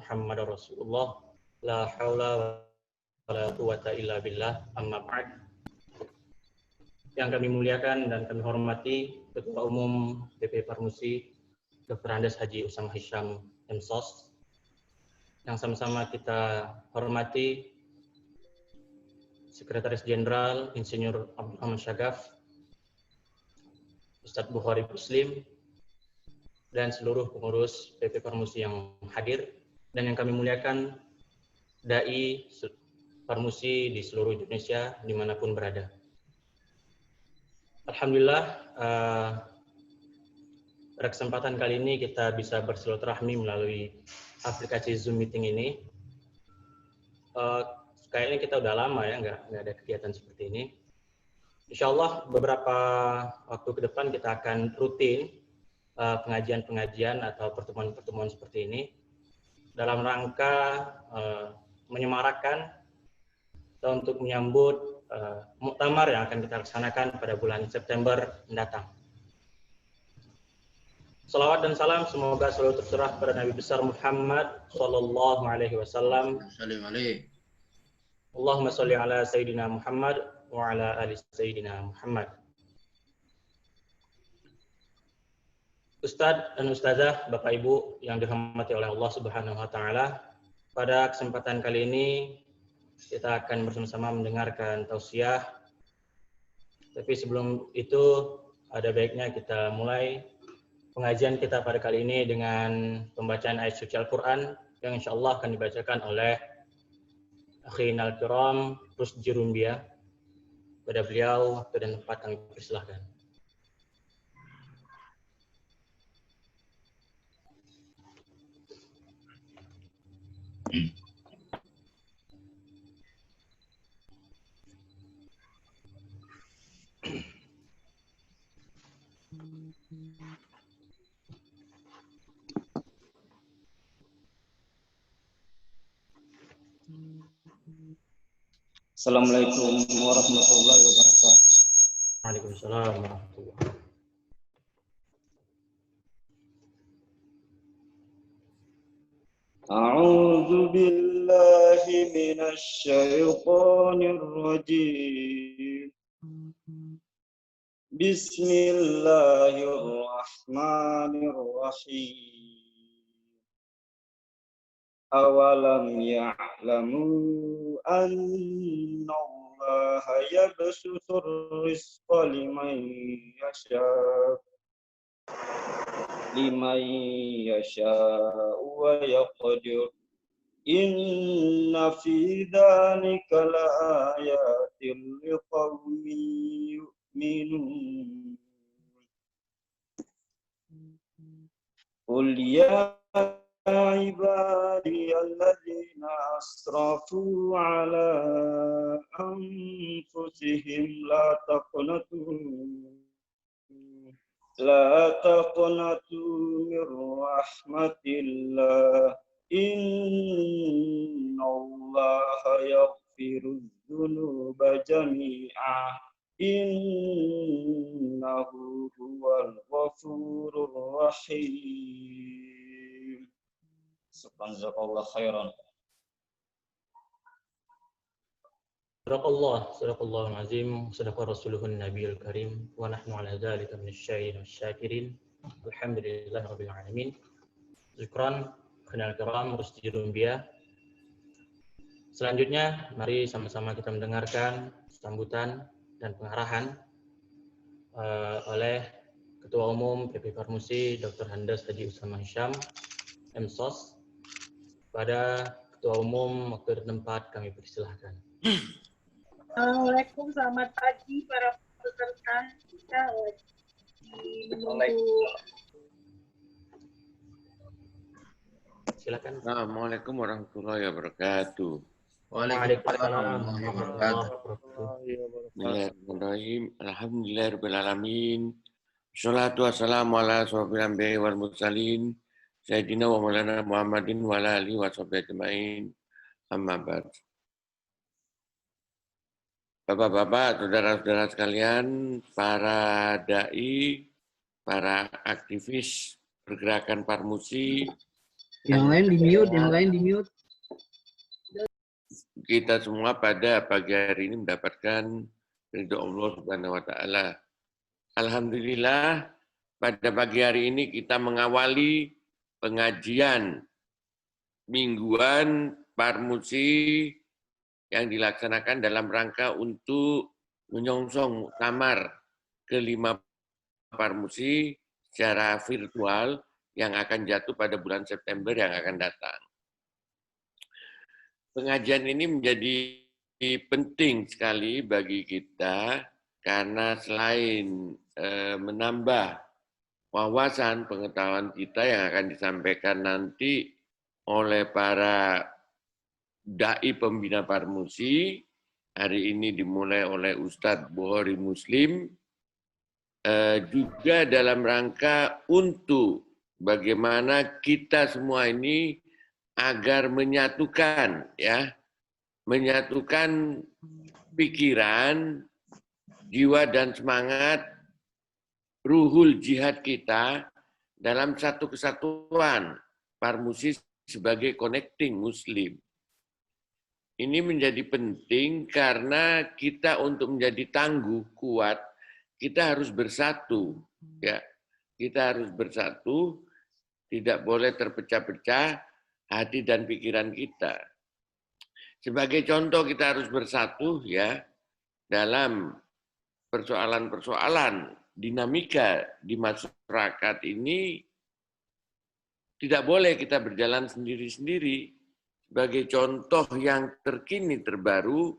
Muhammadar Rasulullah la haula wala quwata illa billah amma ba'd. Yang kami muliakan dan kami hormati Ketua Umum PP Parmusi Dr. Andes Haji Usama Hisham MSOS, yang sama-sama kita hormati Sekretaris Jenderal Insinyur Abdurrahman Syagaf, Ustadz Bukhari Muslim, dan seluruh pengurus PP Parmusi yang hadir, dan yang kami muliakan Dai Parmusi di seluruh Indonesia dimanapun berada. Alhamdulillah, pada kesempatan kali ini kita bisa bersilaturahmi melalui aplikasi Zoom Meeting ini. Kayaknya kita udah lama ya nggak ada kegiatan seperti ini. Insya Allah beberapa waktu ke depan kita akan rutin pengajian-pengajian atau pertemuan-pertemuan seperti ini dalam rangka menyemarakkan atau untuk menyambut muktamar yang akan kita laksanakan pada bulan September mendatang. Salawat dan salam semoga selalu tercurah kepada Nabi besar Muhammad sallallahu alaihi wasallam. Allahumma sholli ala sayyidina Muhammad wa ala ali sayyidina Muhammad. Ustadz dan Ustazah, Bapak Ibu yang dirahmati oleh Allah Subhanahu wa taala, pada kesempatan kali ini kita akan bersama-sama mendengarkan tausiah. Tapi sebelum itu ada baiknya kita mulai pengajian kita pada kali ini dengan pembacaan ayat suci Al-Quran yang insya Allah akan dibacakan oleh Akhinal Kiram Rusdi Rumbia. Pada beliau waktu dan tempat kami persilahkan. Assalamualaikum warahmatullahi wabarakatuh. Waalaikumsalam warahmatullahi wabarakatuh. A'udzu billahi minasy syaithanir rajim. Bismillahirrahmanirrahim. Awalam ya'lamu anna Allah yabsutur rizqa liman yasha'u wa yaqdir. Inna fi dzalika laayatin liqaumin yu'minun. Qul ya عبادي الذين أسرفوا على أنفسهم لا تقنطوا من رحمة الله إن الله يغفر الذنوب جميعا إنه هو الغفور الرحيم. Subhanallah khairan. Sadaqallahul azim, sadaqa rasuluhun nabiyul karim, wa nahnu ala dzalika minasy-syakirin wasyakirin. Alhamdulillahi rabbil alamin. Syukran Akhinal Kiram Rusdi Rumbia. Selanjutnya mari sama-sama kita mendengarkan sambutan dan pengarahan oleh Ketua Umum PP Parmusi Dr. Andes Haji Usama Hisham MSOS. Pada Ketua Umum waktu dan tempat kami persilahkan. Assalamualaikum, selamat pagi para peserta. Kita lagi menunggu. Silakan. Assalamualaikum warahmatullahi wabarakatuh. Waalaikumsalam warahmatullahi wabarakatuh. Bismillahirrahmanirrahim. Alhamdulillahirabbil alamin. Wassalatu wassalamu ala asyrofil anbiya'i wal mursalin. Sayyidina wa maulana Muhammadin wa ala alihi wa sahbihi ajma'in. Amma ba'd. Bapak-bapak, saudara-saudara sekalian, para dai, para aktivis pergerakan Parmusi, Yang lain di mute. Kita semua pada pagi hari ini mendapatkan ridho Allah Subhanahu wa taala. Alhamdulillah pada pagi hari ini kita mengawali pengajian mingguan Parmusi yang dilaksanakan dalam rangka untuk menyongsong muktamar kelima Parmusi secara virtual yang akan jatuh pada bulan September yang akan datang. Pengajian ini menjadi penting sekali bagi kita karena selain menambah wawasan pengetahuan kita yang akan disampaikan nanti oleh para dai pembina Parmusi, hari ini dimulai oleh Ustadz Bukhari Muslim, juga dalam rangka untuk bagaimana kita semua ini agar menyatukan pikiran, jiwa dan semangat ruhul jihad kita dalam satu kesatuan Parmusi sebagai connecting Muslim. Ini menjadi penting karena kita untuk menjadi tangguh, kuat, kita harus bersatu, ya. Kita harus bersatu, tidak boleh terpecah-pecah hati dan pikiran kita. Sebagai contoh kita harus bersatu ya dalam persoalan-persoalan dinamika di masyarakat ini. Tidak boleh kita berjalan sendiri-sendiri. Sebagai contoh yang terkini terbaru,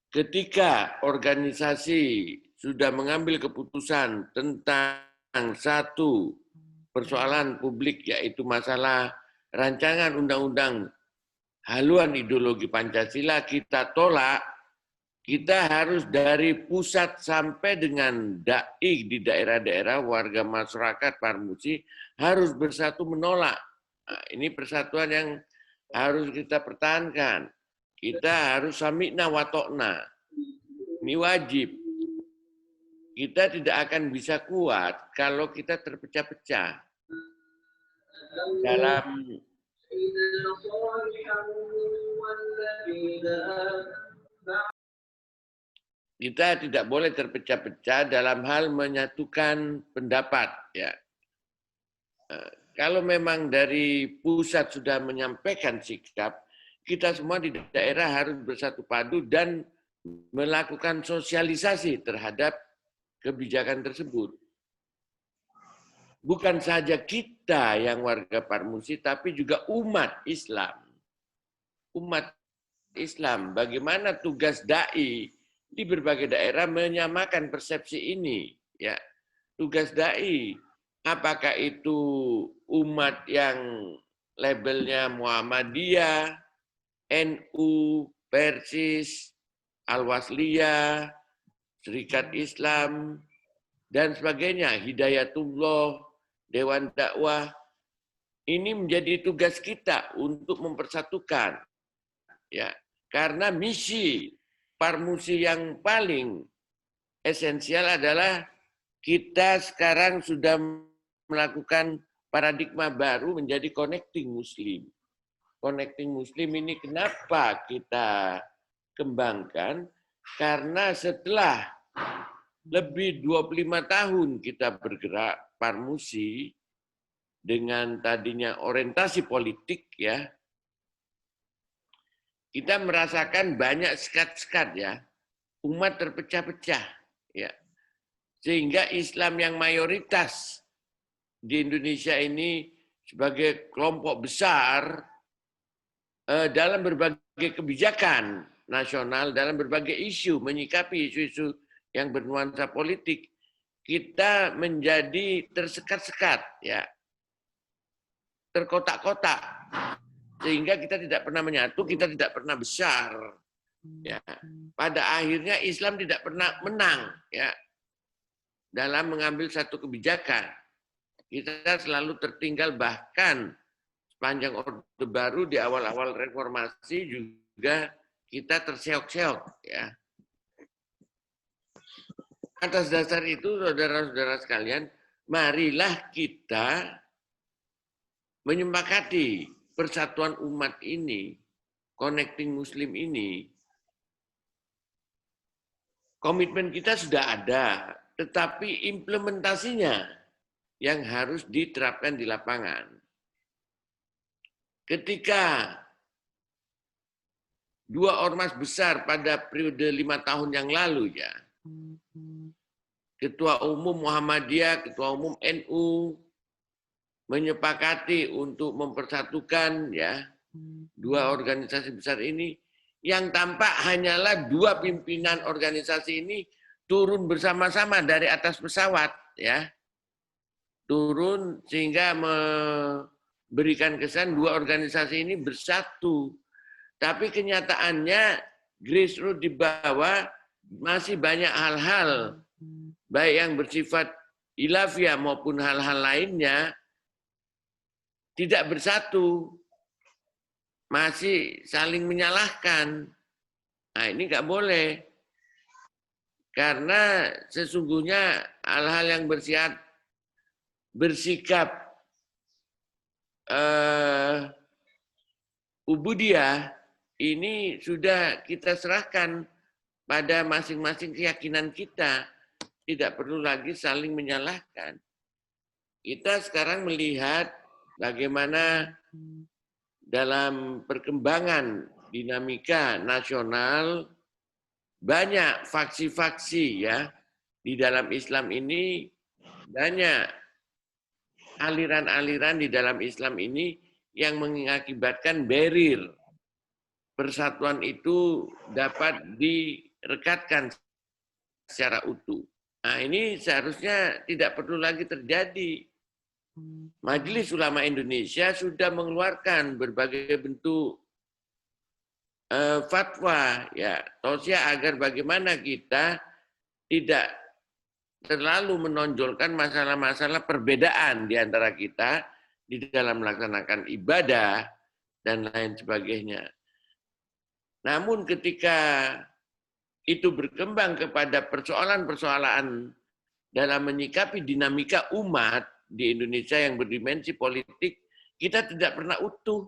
ketika organisasi sudah mengambil keputusan tentang satu persoalan publik, yaitu masalah rancangan undang-undang haluan ideologi Pancasila, kita tolak, kita harus dari pusat sampai dengan dai di daerah-daerah, warga masyarakat Parmusi harus bersatu menolak. Nah, ini persatuan yang harus kita pertahankan. Kita harus sami'na wa ta'na. Ini wajib. Kita tidak akan bisa kuat kalau kita terpecah-pecah. Dalam kita tidak boleh terpecah-pecah dalam hal menyatukan pendapat. Ya. Kalau memang dari pusat sudah menyampaikan sikap, kita semua di daerah harus bersatu padu dan melakukan sosialisasi terhadap kebijakan tersebut. Bukan saja kita yang warga Parmusi, tapi juga umat Islam. Umat Islam, bagaimana tugas dai di berbagai daerah menyamakan persepsi ini. Ya, tugas dai, apakah itu umat yang labelnya Muhammadiyah, NU, Persis, Al-Wasliyah, Serikat Islam, dan sebagainya, Hidayatullah, Dewan Dakwah, ini menjadi tugas kita untuk mempersatukan. Ya, karena misi Parmusi yang paling esensial adalah kita sekarang sudah melakukan paradigma baru menjadi connecting Muslim. Connecting Muslim ini kenapa kita kembangkan? Karena setelah lebih 25 tahun kita bergerak Parmusi dengan tadinya orientasi politik ya, kita merasakan banyak sekat-sekat ya, umat terpecah-pecah ya, sehingga Islam yang mayoritas di Indonesia ini sebagai kelompok besar dalam berbagai kebijakan nasional, dalam berbagai isu, menyikapi isu-isu yang bernuansa politik, kita menjadi tersekat-sekat, ya, terkotak-kotak, sehingga kita tidak pernah menyatu, kita tidak pernah besar. Ya. Pada akhirnya Islam tidak pernah menang, ya, dalam mengambil satu kebijakan. Kita selalu tertinggal, bahkan sepanjang Orde Baru di awal-awal reformasi juga kita terseok-seok, ya. Atas dasar itu, saudara-saudara sekalian, marilah kita menyepakati persatuan umat ini, connecting Muslim ini, komitmen kita sudah ada, tetapi implementasinya yang harus diterapkan di lapangan. Ketika dua ormas besar pada periode 5 tahun yang lalu ya, Ketua Umum Muhammadiyah, Ketua Umum NU menyepakati untuk mempersatukan ya dua organisasi besar ini, yang tampak hanyalah dua pimpinan organisasi ini turun bersama-sama dari atas pesawat ya. Turun sehingga memberikan kesan dua organisasi ini bersatu. Tapi kenyataannya grassroots di bawah masih banyak hal-hal baik yang bersifat ilafiyah maupun hal-hal lainnya tidak bersatu, masih saling menyalahkan. Nah, ini nggak boleh. Karena sesungguhnya hal-hal yang bersikap ubudiyah ini sudah kita serahkan pada masing-masing keyakinan kita. Tidak perlu lagi saling menyalahkan. Kita sekarang melihat bagaimana dalam perkembangan dinamika nasional banyak faksi-faksi ya di dalam Islam ini, banyak aliran-aliran di dalam Islam ini yang mengakibatkan barrier persatuan itu dapat direkatkan secara utuh. Nah, ini seharusnya tidak perlu lagi terjadi. Majelis Ulama Indonesia sudah mengeluarkan berbagai bentuk fatwa ya, tausiah agar bagaimana kita tidak terlalu menonjolkan masalah-masalah perbedaan di antara kita di dalam melaksanakan ibadah dan lain sebagainya. Namun ketika itu berkembang kepada persoalan-persoalan dalam menyikapi dinamika umat di Indonesia yang berdimensi politik, kita tidak pernah utuh.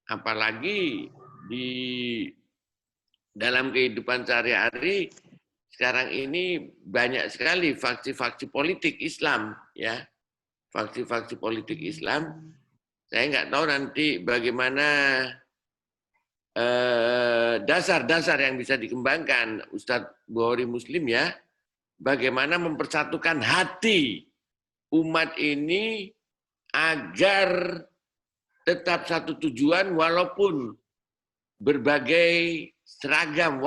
Apalagi di dalam kehidupan sehari-hari sekarang ini banyak sekali faksi-faksi politik Islam, ya, faksi-faksi politik Islam. Saya nggak tahu nanti bagaimana dasar-dasar yang bisa dikembangkan Ustadz Bukhari Muslim ya, bagaimana mempersatukan hati umat ini agar tetap satu tujuan walaupun berbagai seragam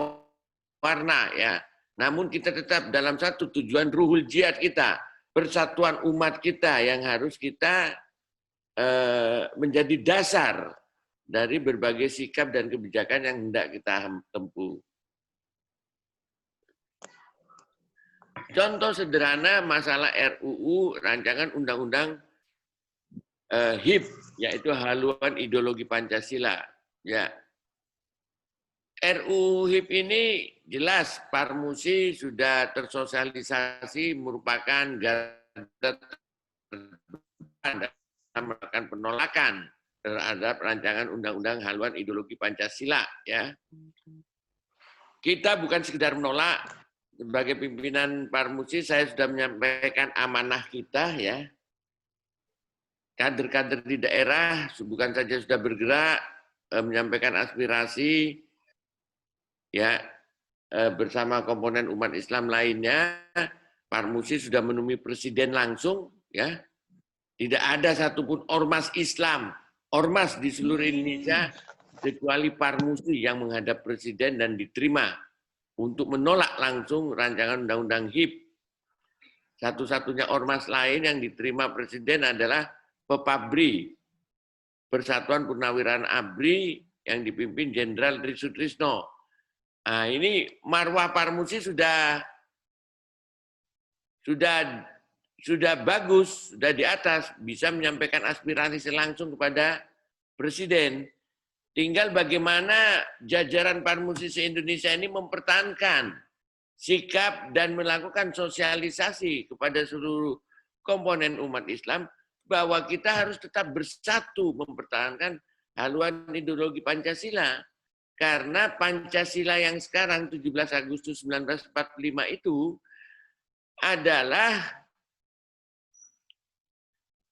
warna ya. Namun kita tetap dalam satu tujuan ruhul jihad kita, persatuan umat kita yang harus kita menjadi dasar dari berbagai sikap dan kebijakan yang hendak kita tempuh. Contoh sederhana masalah RUU rancangan undang-undang HIP, yaitu haluan ideologi Pancasila. Ya, RUU HIP ini jelas Parmusi sudah tersosialisasi merupakan garda terdepan dalam melakukan penolakan terhadap rancangan undang-undang haluan ideologi Pancasila. Ya, kita bukan sekedar menolak. Sebagai pimpinan Parmusi, saya sudah menyampaikan amanah kita, ya. Kader-kader di daerah bukan saja sudah bergerak menyampaikan aspirasi, ya, bersama komponen umat Islam lainnya. Parmusi sudah menemui presiden langsung, ya. Tidak ada satupun ormas Islam, ormas di seluruh Indonesia kecuali Parmusi yang menghadap presiden dan diterima untuk menolak langsung rancangan undang-undang HIP. Satu-satunya ormas lain yang diterima presiden adalah Pepabri, Persatuan Purnawirawan ABRI yang dipimpin Jenderal Tri Sutrisno. Nah, ini marwah Parmusi sudah bagus, sudah di atas, bisa menyampaikan aspirasi langsung kepada presiden. Tinggal bagaimana jajaran Parmusi se-Indonesia ini mempertahankan sikap dan melakukan sosialisasi kepada seluruh komponen umat Islam bahwa kita harus tetap bersatu mempertahankan haluan ideologi Pancasila. Karena Pancasila yang sekarang 17 Agustus 1945 itu adalah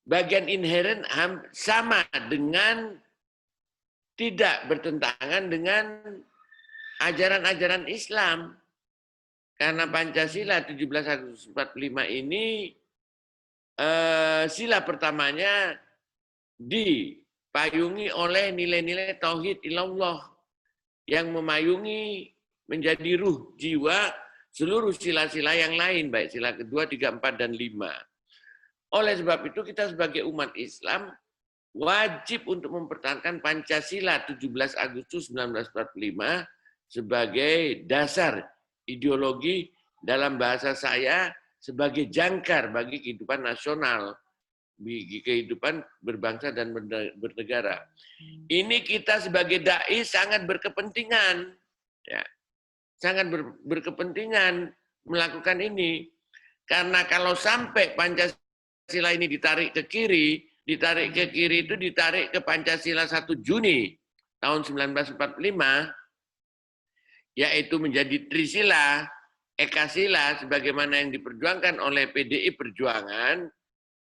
bagian inheren sama dengan tidak bertentangan dengan ajaran-ajaran Islam. Karena Pancasila 17 Agustus 45 ini sila pertamanya dipayungi oleh nilai-nilai tauhid ilallah yang memayungi menjadi ruh jiwa seluruh sila-sila yang lain, baik sila kedua, 3, 4, dan 5. Oleh sebab itu kita sebagai umat Islam wajib untuk mempertahankan Pancasila 17 Agustus 1945 sebagai dasar ideologi, dalam bahasa saya sebagai jangkar bagi kehidupan nasional, bagi kehidupan berbangsa dan bernegara. Ini kita sebagai dai sangat berkepentingan, ya, sangat berkepentingan melakukan ini, karena kalau sampai Pancasila ini ditarik ke kiri itu ditarik ke Pancasila 1 Juni tahun 1945, yaitu menjadi Trisila, Ekasila, sebagaimana yang diperjuangkan oleh PDI Perjuangan,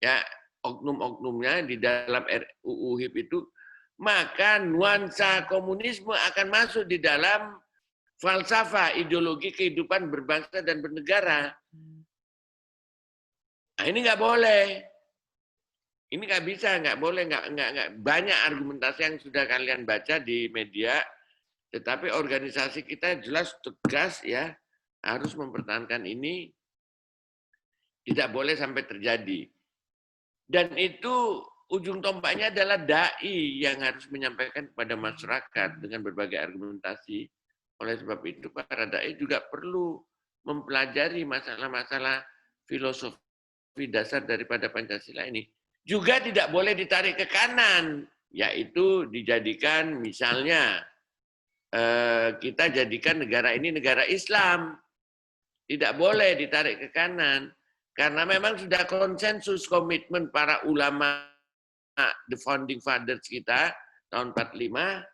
ya, oknum-oknumnya di dalam RUU HIP itu, maka nuansa komunisme akan masuk di dalam falsafah ideologi kehidupan berbangsa dan bernegara. Nah, ini nggak boleh. Ini nggak bisa, nggak boleh, nggak. Banyak argumentasi yang sudah kalian baca di media, tetapi organisasi kita jelas tegas, ya, harus mempertahankan ini, tidak boleh sampai terjadi. Dan itu ujung tombaknya adalah dai yang harus menyampaikan kepada masyarakat dengan berbagai argumentasi. Oleh sebab itu para dai juga perlu mempelajari masalah-masalah filosofi dasar daripada Pancasila ini. Juga tidak boleh ditarik ke kanan, yaitu dijadikan misalnya kita jadikan negara ini negara Islam. Tidak boleh ditarik ke kanan. Karena memang sudah konsensus komitmen para ulama, the founding fathers kita, tahun 45,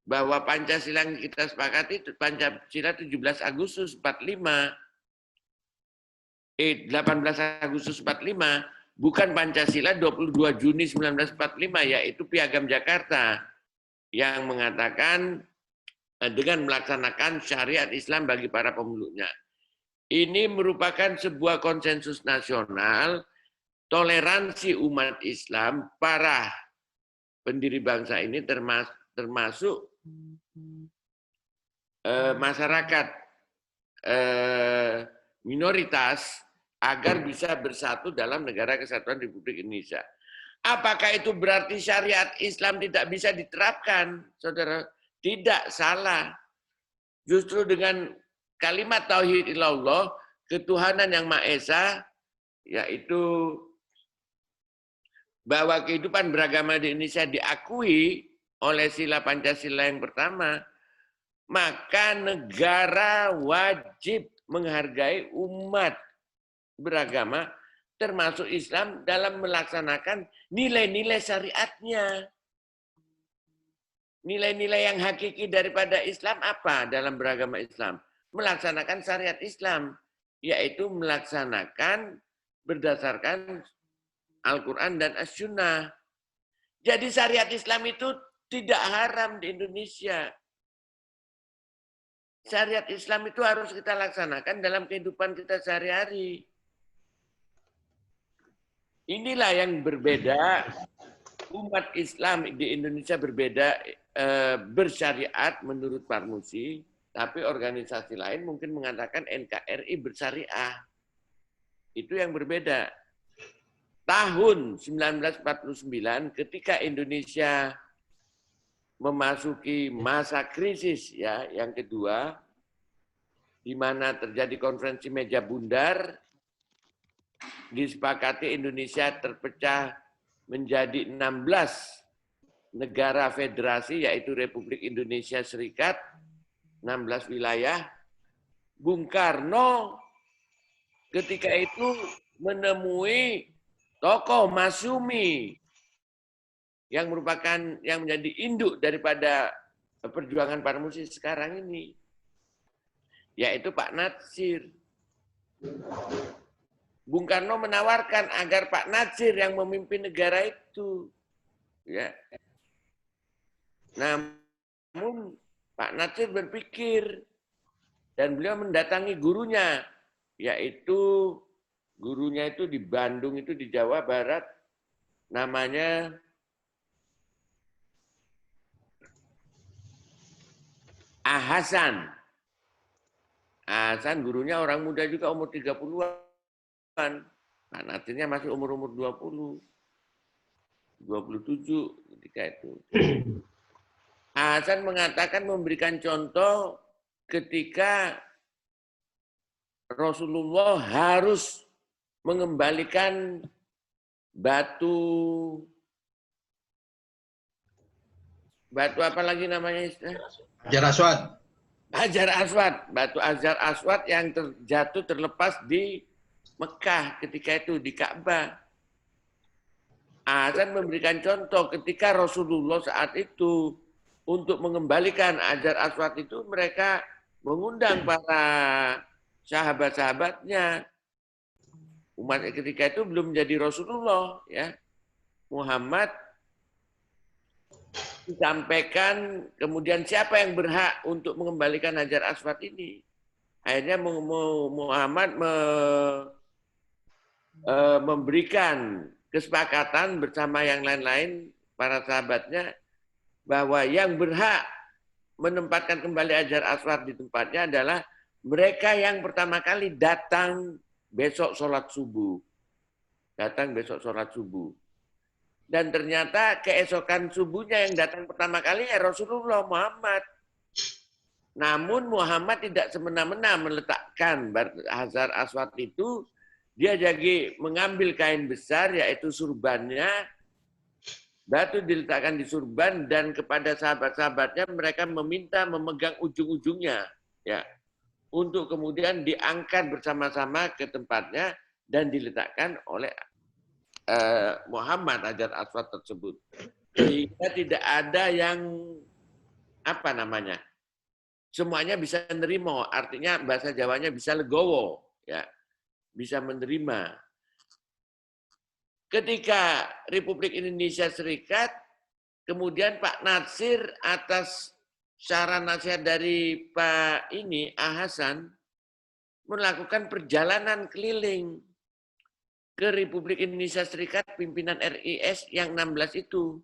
bahwa Pancasila yang kita sepakati, Pancasila 17 Agustus 45, 18 Agustus 45, bukan Pancasila 22 Juni 1945, yaitu Piagam Jakarta, yang mengatakan dengan melaksanakan syariat Islam bagi para pemeluknya. Ini merupakan sebuah konsensus nasional, toleransi umat Islam, para pendiri bangsa ini termasuk masyarakat minoritas, agar bisa bersatu dalam negara kesatuan Republik Indonesia. Apakah itu berarti syariat Islam tidak bisa diterapkan, saudara? Tidak, salah. Justru dengan kalimat tauhid ilallah, ketuhanan yang Maha Esa, yaitu bahwa kehidupan beragama di Indonesia diakui oleh sila Pancasila yang pertama, maka negara wajib menghargai umat beragama, termasuk Islam, dalam melaksanakan nilai-nilai syariatnya. Nilai-nilai yang hakiki daripada Islam apa dalam beragama Islam? Melaksanakan syariat Islam, yaitu melaksanakan berdasarkan Al-Quran dan As-Sunnah. Jadi syariat Islam itu tidak haram di Indonesia. Syariat Islam itu harus kita laksanakan dalam kehidupan kita sehari-hari. Inilah yang berbeda. Umat Islam di Indonesia berbeda bersyariat menurut Parmusi, tapi organisasi lain mungkin mengatakan NKRI bersyariah. Itu yang berbeda. Tahun 1949 ketika Indonesia memasuki masa krisis, ya, yang kedua, di mana terjadi konferensi meja bundar, disepakati Indonesia terpecah menjadi 16 negara federasi, yaitu Republik Indonesia Serikat, 16 wilayah. Bung Karno ketika itu menemui tokoh Masyumi yang merupakan yang menjadi induk daripada perjuangan para musisi sekarang ini, yaitu Pak Natsir. Bung Karno menawarkan agar Pak Natsir yang memimpin negara itu, ya. Namun Pak Natsir berpikir dan beliau mendatangi gurunya, yaitu gurunya itu di Bandung, itu di Jawa Barat, namanya Hasan. Hasan gurunya orang muda juga, umur 30-an. Pak Natsirnya masih umur-umur 20, 27 ketika itu. Hasan mengatakan, memberikan contoh ketika Rasulullah harus mengembalikan batu apa lagi namanya? Hajar Aswad. Hajar Aswad, batu Hajar Aswad yang terjatuh terlepas di Mekah ketika itu, di Ka'bah. Hasan memberikan contoh ketika Rasulullah saat itu untuk mengembalikan Hajar Aswad itu, mereka mengundang para sahabat-sahabatnya. Umat ketika itu belum menjadi Rasulullah, ya. Muhammad disampaikan, kemudian siapa yang berhak untuk mengembalikan Hajar Aswad ini. Akhirnya Muhammad memberikan kesepakatan bersama yang lain-lain, para sahabatnya, bahwa yang berhak menempatkan kembali Hajar Aswad di tempatnya adalah mereka yang pertama kali datang besok sholat subuh. Datang besok sholat subuh. Dan ternyata keesokan subuhnya yang datang pertama kali ya Rasulullah Muhammad. Namun Muhammad tidak semena-mena meletakkan Hajar Aswad itu. Dia jadi mengambil kain besar, yaitu surbannya. Batu diletakkan di surban, dan kepada sahabat-sahabatnya mereka meminta memegang ujung-ujungnya, ya, untuk kemudian diangkat bersama-sama ke tempatnya dan diletakkan oleh Muhammad Hajar Aswad tersebut. Sehingga tidak ada yang apa namanya, semuanya bisa menerima, artinya bahasa Jawanya bisa legowo, ya, bisa menerima. Ketika Republik Indonesia Serikat, kemudian Pak Natsir atas saran nasihat dari Pak Hasan melakukan perjalanan keliling ke Republik Indonesia Serikat, pimpinan RIS yang 16 itu.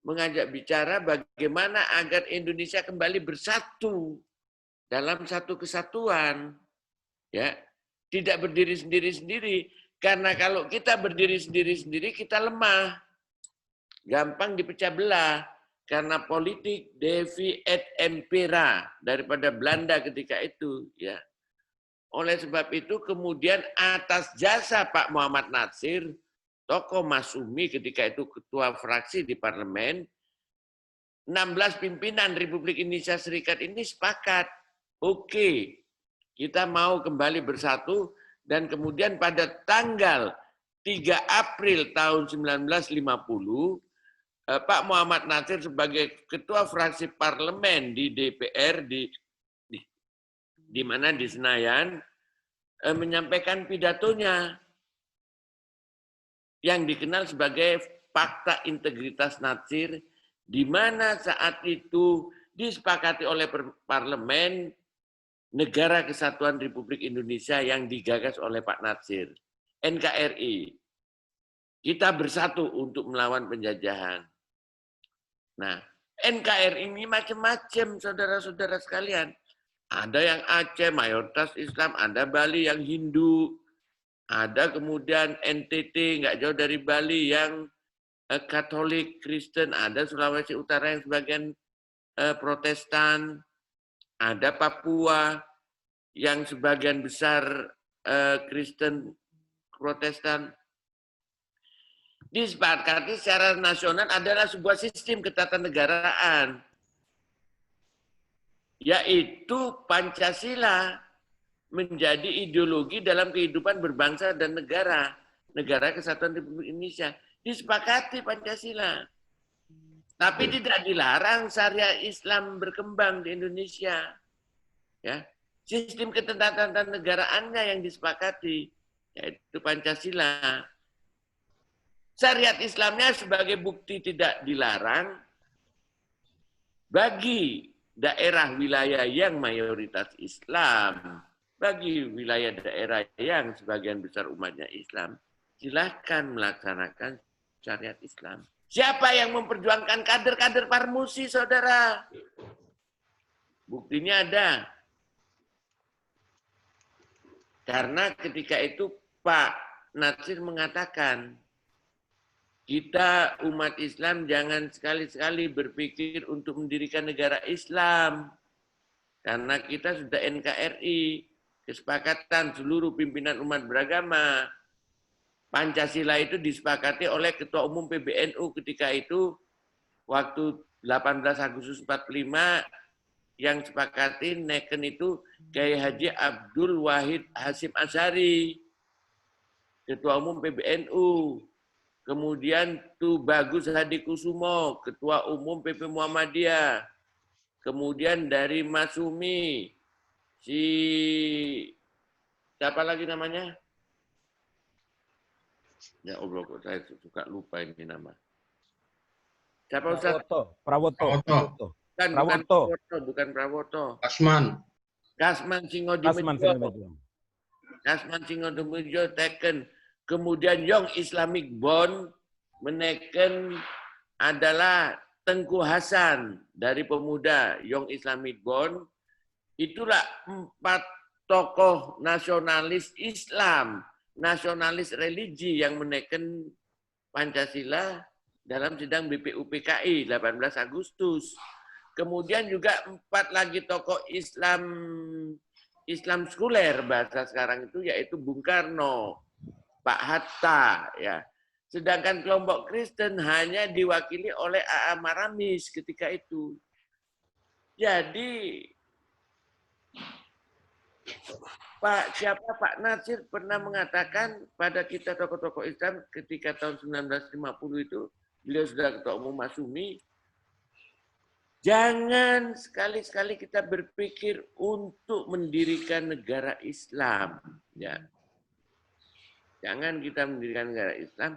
Mengajak bicara bagaimana agar Indonesia kembali bersatu dalam satu kesatuan, ya, tidak berdiri sendiri-sendiri. Karena kalau kita berdiri sendiri-sendiri, kita lemah, gampang dipecah belah. Karena politik Devi et Impera daripada Belanda ketika itu, ya. Oleh sebab itu kemudian atas jasa Pak Muhammad Natsir, tokoh Masyumi ketika itu ketua fraksi di parlemen, 16 pimpinan Republik Indonesia Serikat ini sepakat, oke, kita mau kembali bersatu, dan kemudian pada tanggal 3 April tahun 1950, Pak Muhammad Natsir sebagai ketua fraksi parlemen di DPR di mana di Senayan menyampaikan pidatonya yang dikenal sebagai Fakta Integritas Natsir, di mana saat itu disepakati oleh parlemen Negara Kesatuan Republik Indonesia yang digagas oleh Pak Natsir, NKRI. Kita bersatu untuk melawan penjajahan. Nah, NKRI ini macam-macam, saudara-saudara sekalian. Ada yang Aceh, mayoritas Islam, ada Bali yang Hindu, ada kemudian NTT, nggak jauh dari Bali, yang Katolik, Kristen, ada Sulawesi Utara yang sebagian Protestan, ada Papua yang sebagian besar Kristen Protestan. Disepakati secara nasional adalah sebuah sistem ketatanegaraan, yaitu Pancasila. menjadi ideologi dalam kehidupan berbangsa dan negara. Negara Kesatuan Republik Indonesia. Disepakati Pancasila. Tapi tidak dilarang syariat Islam berkembang di Indonesia. Ya. Sistem ketatanegaraan yang disepakati, yaitu Pancasila. Syariat Islamnya sebagai bukti tidak dilarang bagi daerah wilayah yang mayoritas Islam, bagi wilayah daerah yang sebagian besar umatnya Islam, silahkan melaksanakan syariat Islam. Siapa yang memperjuangkan kader-kader Parmusi, saudara? Buktinya ada. Karena ketika itu Pak Natsir mengatakan, kita umat Islam jangan sekali-sekali berpikir untuk mendirikan negara Islam. Karena kita sudah NKRI, kesepakatan seluruh pimpinan umat beragama. Pancasila itu disepakati oleh Ketua Umum PBNU ketika itu, waktu 18 Agustus 45, yang sepakati neken itu Kiai Haji Abdul Wahid Hasyim Asy'ari, Ketua Umum PBNU. Kemudian Tu Bagus Hadikusumo, Ketua Umum PP Muhammadiyah. Kemudian dari Masumi, si siapa lagi namanya? Ya Allah, kok saya suka lupa ini nama. Siapa Ustaz? Prawoto. Bukan Prawoto. Kasman Singodimedjo. Kasman Singodimedjo teken. Kemudian Young Islamic Bond meneken adalah Tengku Hasan dari pemuda Young Islamic Bond. Itulah 4 tokoh nasionalis Islam, nasionalis religi yang meneken Pancasila dalam sidang BPUPKI 18 Agustus. Kemudian juga 4 lagi tokoh Islam sekuler bahasa sekarang itu, yaitu Bung Karno, Pak Hatta, ya. Sedangkan kelompok Kristen hanya diwakili oleh A.A. Maramis ketika itu. Jadi Pak Natsir pernah mengatakan pada kita tokoh-tokoh Islam ketika tahun 1950 itu, beliau sudah Ketua Umum Masumi, jangan sekali-sekali kita berpikir untuk mendirikan negara Islam, ya. Jangan kita mendirikan negara Islam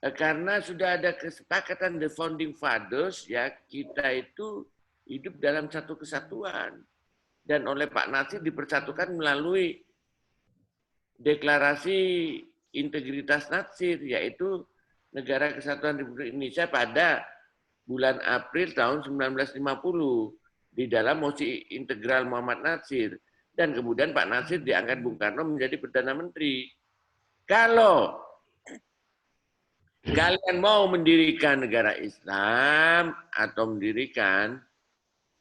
karena sudah ada kesepakatan the founding fathers, ya, kita itu hidup dalam satu kesatuan dan oleh Pak Natsir dipersatukan melalui deklarasi integritas Natsir, yaitu Negara Kesatuan Republik Indonesia pada bulan April tahun 1950 di dalam mosi integral Muhammad Natsir, dan kemudian Pak Natsir diangkat Bung Karno menjadi Perdana Menteri. Kalau kalian mau mendirikan negara Islam atau mendirikan,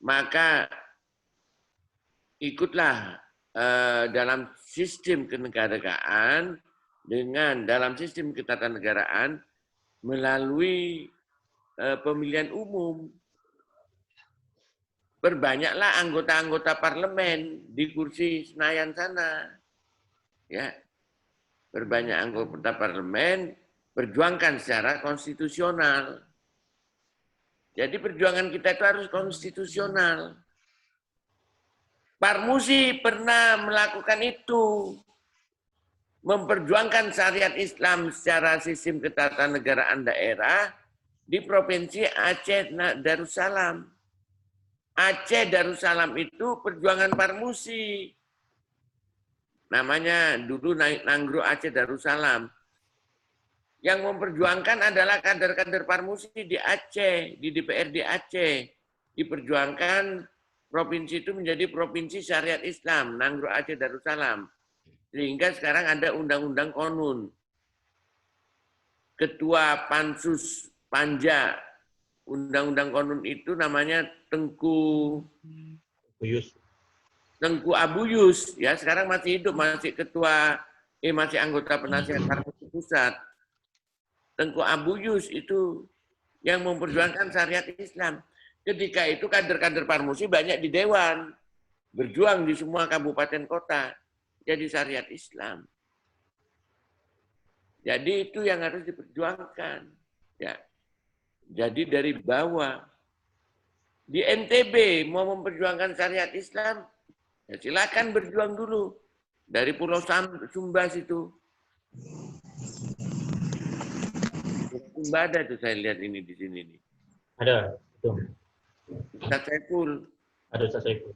maka ikutlah dalam sistem kenegaraan dengan dalam sistem ketatanegaraan melalui pemilihan umum. Perbanyaklah anggota-anggota parlemen di kursi Senayan sana. Ya. Berbanyak anggota parlemen, perjuangkan secara konstitusional. Jadi perjuangan kita itu harus konstitusional. Parmusi pernah melakukan itu. Memperjuangkan syariat Islam secara sistem ketatanegaraan daerah di Provinsi Aceh Darussalam. Aceh Darussalam itu perjuangan Parmusi. Namanya dulu Nanggro Aceh Darussalam. Yang memperjuangkan adalah kader-kader Parmusi di Aceh, di DPRD Aceh. Diperjuangkan provinsi itu menjadi provinsi syariat Islam, Nanggro Aceh Darussalam. Sehingga sekarang ada Undang-Undang Konun. Ketua Pansus Panja Undang-Undang Konun itu namanya Tengku Abuyus, ya, sekarang masih hidup, masih masih anggota penasihat Parmusi Pusat. Tengku Abuyus itu yang memperjuangkan syariat Islam. Ketika itu kader-kader Parmusi banyak di Dewan berjuang di semua kabupaten kota jadi syariat Islam. Jadi itu yang harus diperjuangkan. Ya. Jadi dari bawah. Di NTB mau memperjuangkan syariat Islam, ya silakan berjuang dulu. Dari Pulau Sumba situ. Sumba ada tuh saya lihat ini di sini nih. Ada, betul. Ustaz Saiful. Ada Ustaz Saiful.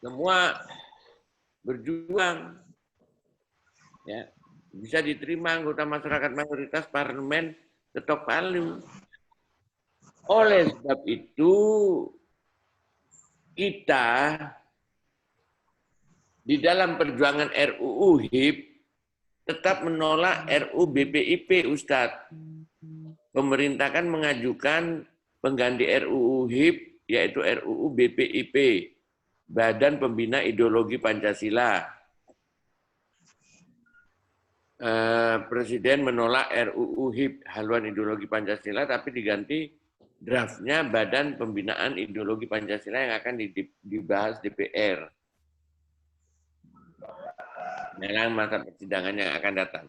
Semua berjuang. Ya, bisa diterima anggota masyarakat mayoritas parlemen ketok palu. Oleh sebab itu kita di dalam perjuangan RUU HIP tetap menolak RUU BPIP, Ustadz. Pemerintah kan mengajukan pengganti RUU HIP yaitu RUU BPIP, Badan Pembina Ideologi Pancasila. Presiden menolak RUU HIP, haluan ideologi Pancasila, tapi diganti draftnya Badan Pembinaan Ideologi Pancasila yang akan dibahas DPR. Dalam masa persidangan yang akan datang.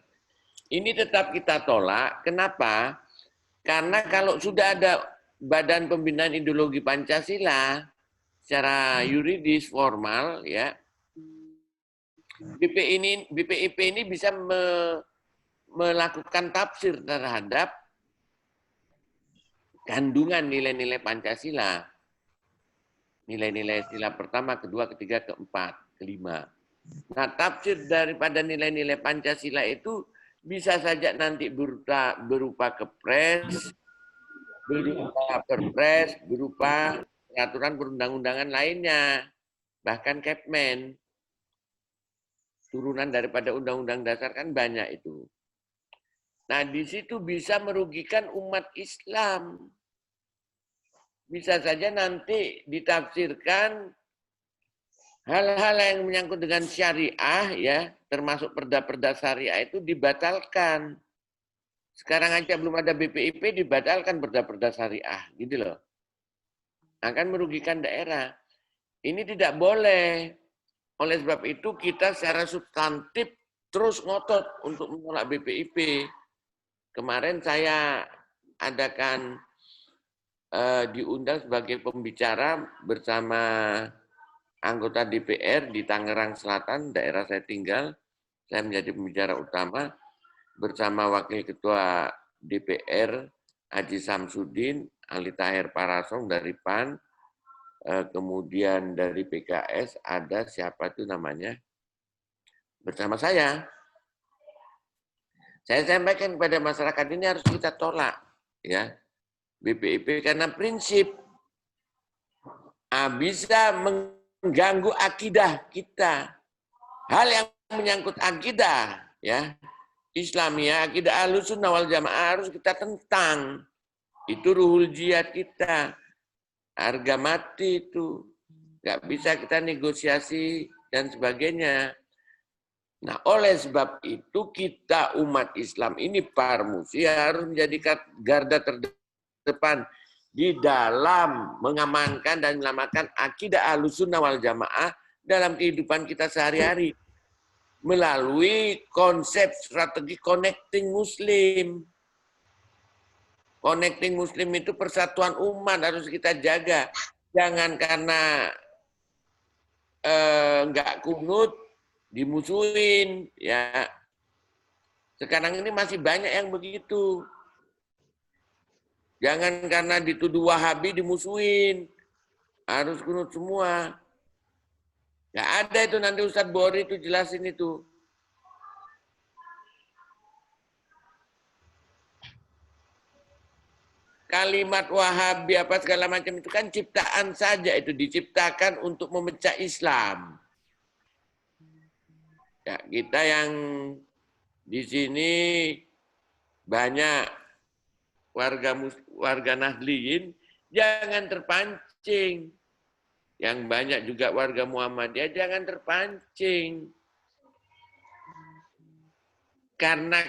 Ini tetap kita tolak. Kenapa? Karena kalau sudah ada Badan Pembinaan Ideologi Pancasila secara yuridis formal, ya, BPIP ini bisa melakukan tafsir terhadap kandungan nilai-nilai Pancasila. Nilai-nilai sila pertama, kedua, ketiga, keempat, kelima. Nah, tafsir daripada nilai-nilai Pancasila itu bisa saja nanti berupa kepres, berupa perpres, berupa peraturan perundang-undangan lainnya, bahkan Kepmen. Turunan daripada Undang-Undang Dasar kan banyak itu. Nah, di situ bisa merugikan umat Islam. Bisa saja nanti ditafsirkan hal-hal yang menyangkut dengan syariah, ya, termasuk perda-perda syariah itu dibatalkan. Sekarang aja belum ada BPIP, dibatalkan perda-perda syariah, gitu loh. Akan merugikan daerah. Ini tidak boleh. Oleh sebab itu kita secara substantif terus ngotot untuk menolak BPIP. Kemarin saya adakan diundang sebagai pembicara bersama anggota DPR di Tangerang Selatan, daerah saya tinggal. Saya menjadi pembicara utama bersama Wakil Ketua DPR Haji Samsudin, Ahli Tahir Parasong dari PAN, kemudian dari PKS ada siapa itu namanya, bersama saya. Saya sampaikan kepada masyarakat ini harus kita tolak, ya, BPIP karena prinsip bisa mengganggu akidah kita. Hal yang menyangkut akidah, ya, Islamiyah, akidah Ahlussunnah wal Jamaah harus kita tentang. Itu ruhul jihad kita. Harga mati itu. Nggak bisa kita negosiasi dan sebagainya. Nah, oleh sebab itu kita umat Islam ini parmusi harus menjadi garda terdepan di dalam mengamankan dan menyelamatkan akidah Ahlussunnah wal Jamaah dalam kehidupan kita sehari-hari melalui konsep strategi connecting Muslim. Connecting Muslim itu persatuan umat harus kita jaga. Jangan karena nggak kunut dimusuhin, ya. Sekarang ini masih banyak yang begitu. Jangan karena dituduh Wahabi dimusuhin. Harus kunut semua. Nggak ada itu nanti Ustadz Bori itu jelasin itu. Kalimat Wahabi apa segala macam itu kan ciptaan saja, itu diciptakan untuk memecah Islam. Ya, kita yang di sini banyak warga Nahdliyin jangan terpancing. Yang banyak juga warga Muhammadiyah jangan terpancing. Karena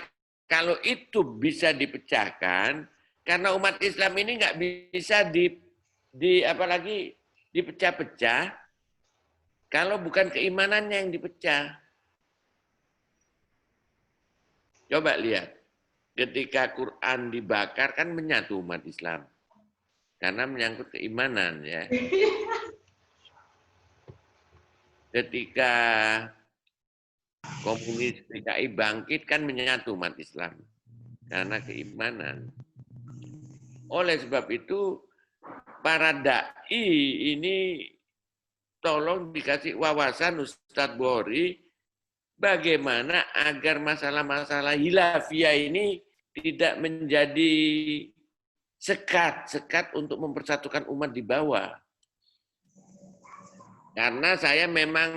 kalau itu bisa dipecahkan, karena umat Islam ini nggak bisa apalagi dipecah-pecah kalau bukan keimanannya yang dipecah. Coba lihat, ketika Quran dibakar kan menyatu umat Islam. Karena menyangkut keimanan ya. Ketika komunis PKI bangkit kan menyatu umat Islam. Karena keimanan. Oleh sebab itu, para da'i ini tolong dikasih wawasan Ustadz Bukhari bagaimana agar masalah-masalah hilafiyah ini tidak menjadi sekat untuk mempersatukan umat di bawah. Karena saya memang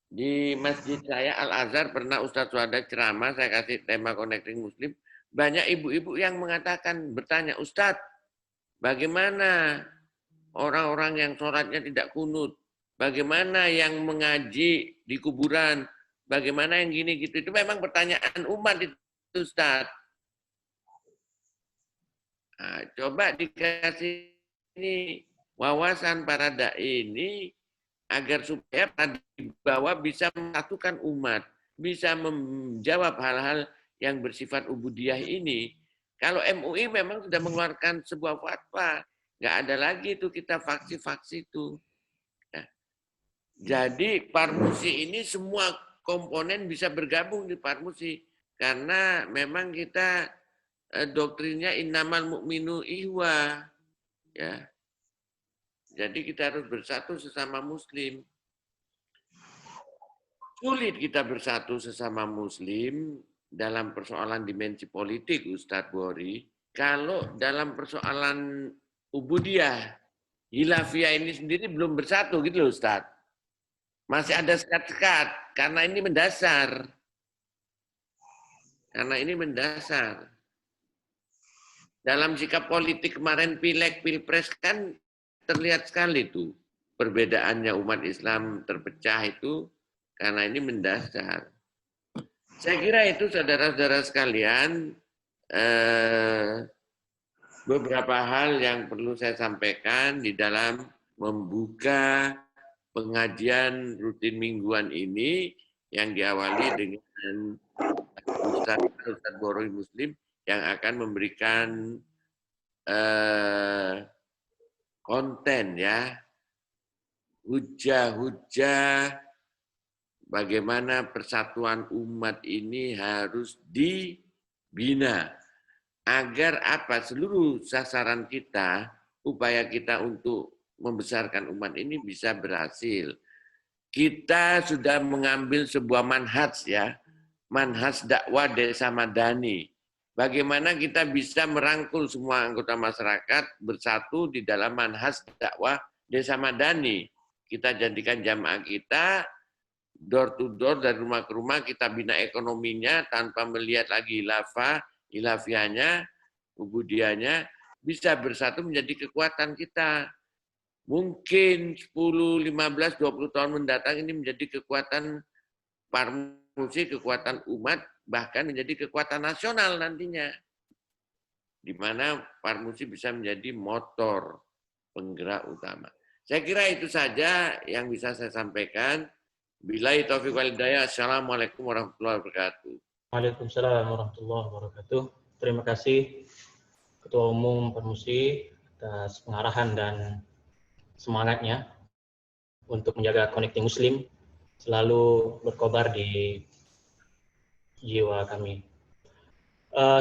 di masjid saya Al-Azhar pernah Ustadz Suhada ceramah, saya kasih tema Connecting Muslim, banyak ibu-ibu yang mengatakan, bertanya, Ustadz, bagaimana orang-orang yang sholatnya tidak kunut? Bagaimana yang mengaji di kuburan? Bagaimana yang gini gitu? Itu memang pertanyaan umat itu, Ustadz. Nah, coba dikasih ini wawasan para dai ini agar supaya di bawah bisa menyatukan umat, bisa menjawab hal-hal yang bersifat ubudiyah ini. Kalau MUI memang sudah mengeluarkan sebuah fatwa, nggak ada lagi itu kita faksi-faksi itu. Nah, jadi Parmusi ini semua komponen bisa bergabung di Parmusi karena memang kita doktrinnya innamal mu'minu ihwa, ya. Jadi kita harus bersatu sesama Muslim. Sulit kita bersatu sesama Muslim dalam persoalan dimensi politik, Ustadz Bukhari, kalau dalam persoalan ubudiyah, hilafiyah ini sendiri belum bersatu gitu loh, Ustadz. Masih ada sekat-sekat karena ini mendasar. Karena ini mendasar. Dalam sikap politik kemarin Pileg, Pilpres kan terlihat sekali tuh perbedaannya umat Islam terpecah itu karena ini mendasar. Saya kira itu saudara-saudara sekalian beberapa hal yang perlu saya sampaikan di dalam membuka pengajian rutin mingguan ini yang diawali dengan Ustadz Bukhari Muslim yang akan memberikan konten ya, hujah-hujah bagaimana persatuan umat ini harus dibina agar apa seluruh sasaran kita, upaya kita untuk membesarkan umat ini bisa berhasil. Kita sudah mengambil sebuah manhaj ya, manhaj dakwah desa madani. Bagaimana kita bisa merangkul semua anggota masyarakat bersatu di dalam manhaj dakwah desa madani. Kita jadikan jamaah kita door to door dari rumah ke rumah, kita bina ekonominya tanpa melihat lagi hilafiyahnya, ubudiyahnya, bisa bersatu menjadi kekuatan kita. Mungkin 10, 15, 20 tahun mendatang ini menjadi kekuatan Parmusi, kekuatan umat, bahkan menjadi kekuatan nasional nantinya. Di mana Parmusi bisa menjadi motor penggerak utama. Saya kira itu saja yang bisa saya sampaikan. Billahi taufiq wal hidayah. Assalamualaikum warahmatullahi wabarakatuh. Waalaikumsalam warahmatullahi wabarakatuh. Terima kasih Ketua Umum Parmusi atas pengarahan dan semangatnya untuk menjaga Connecting Muslim selalu berkobar di jiwa kami.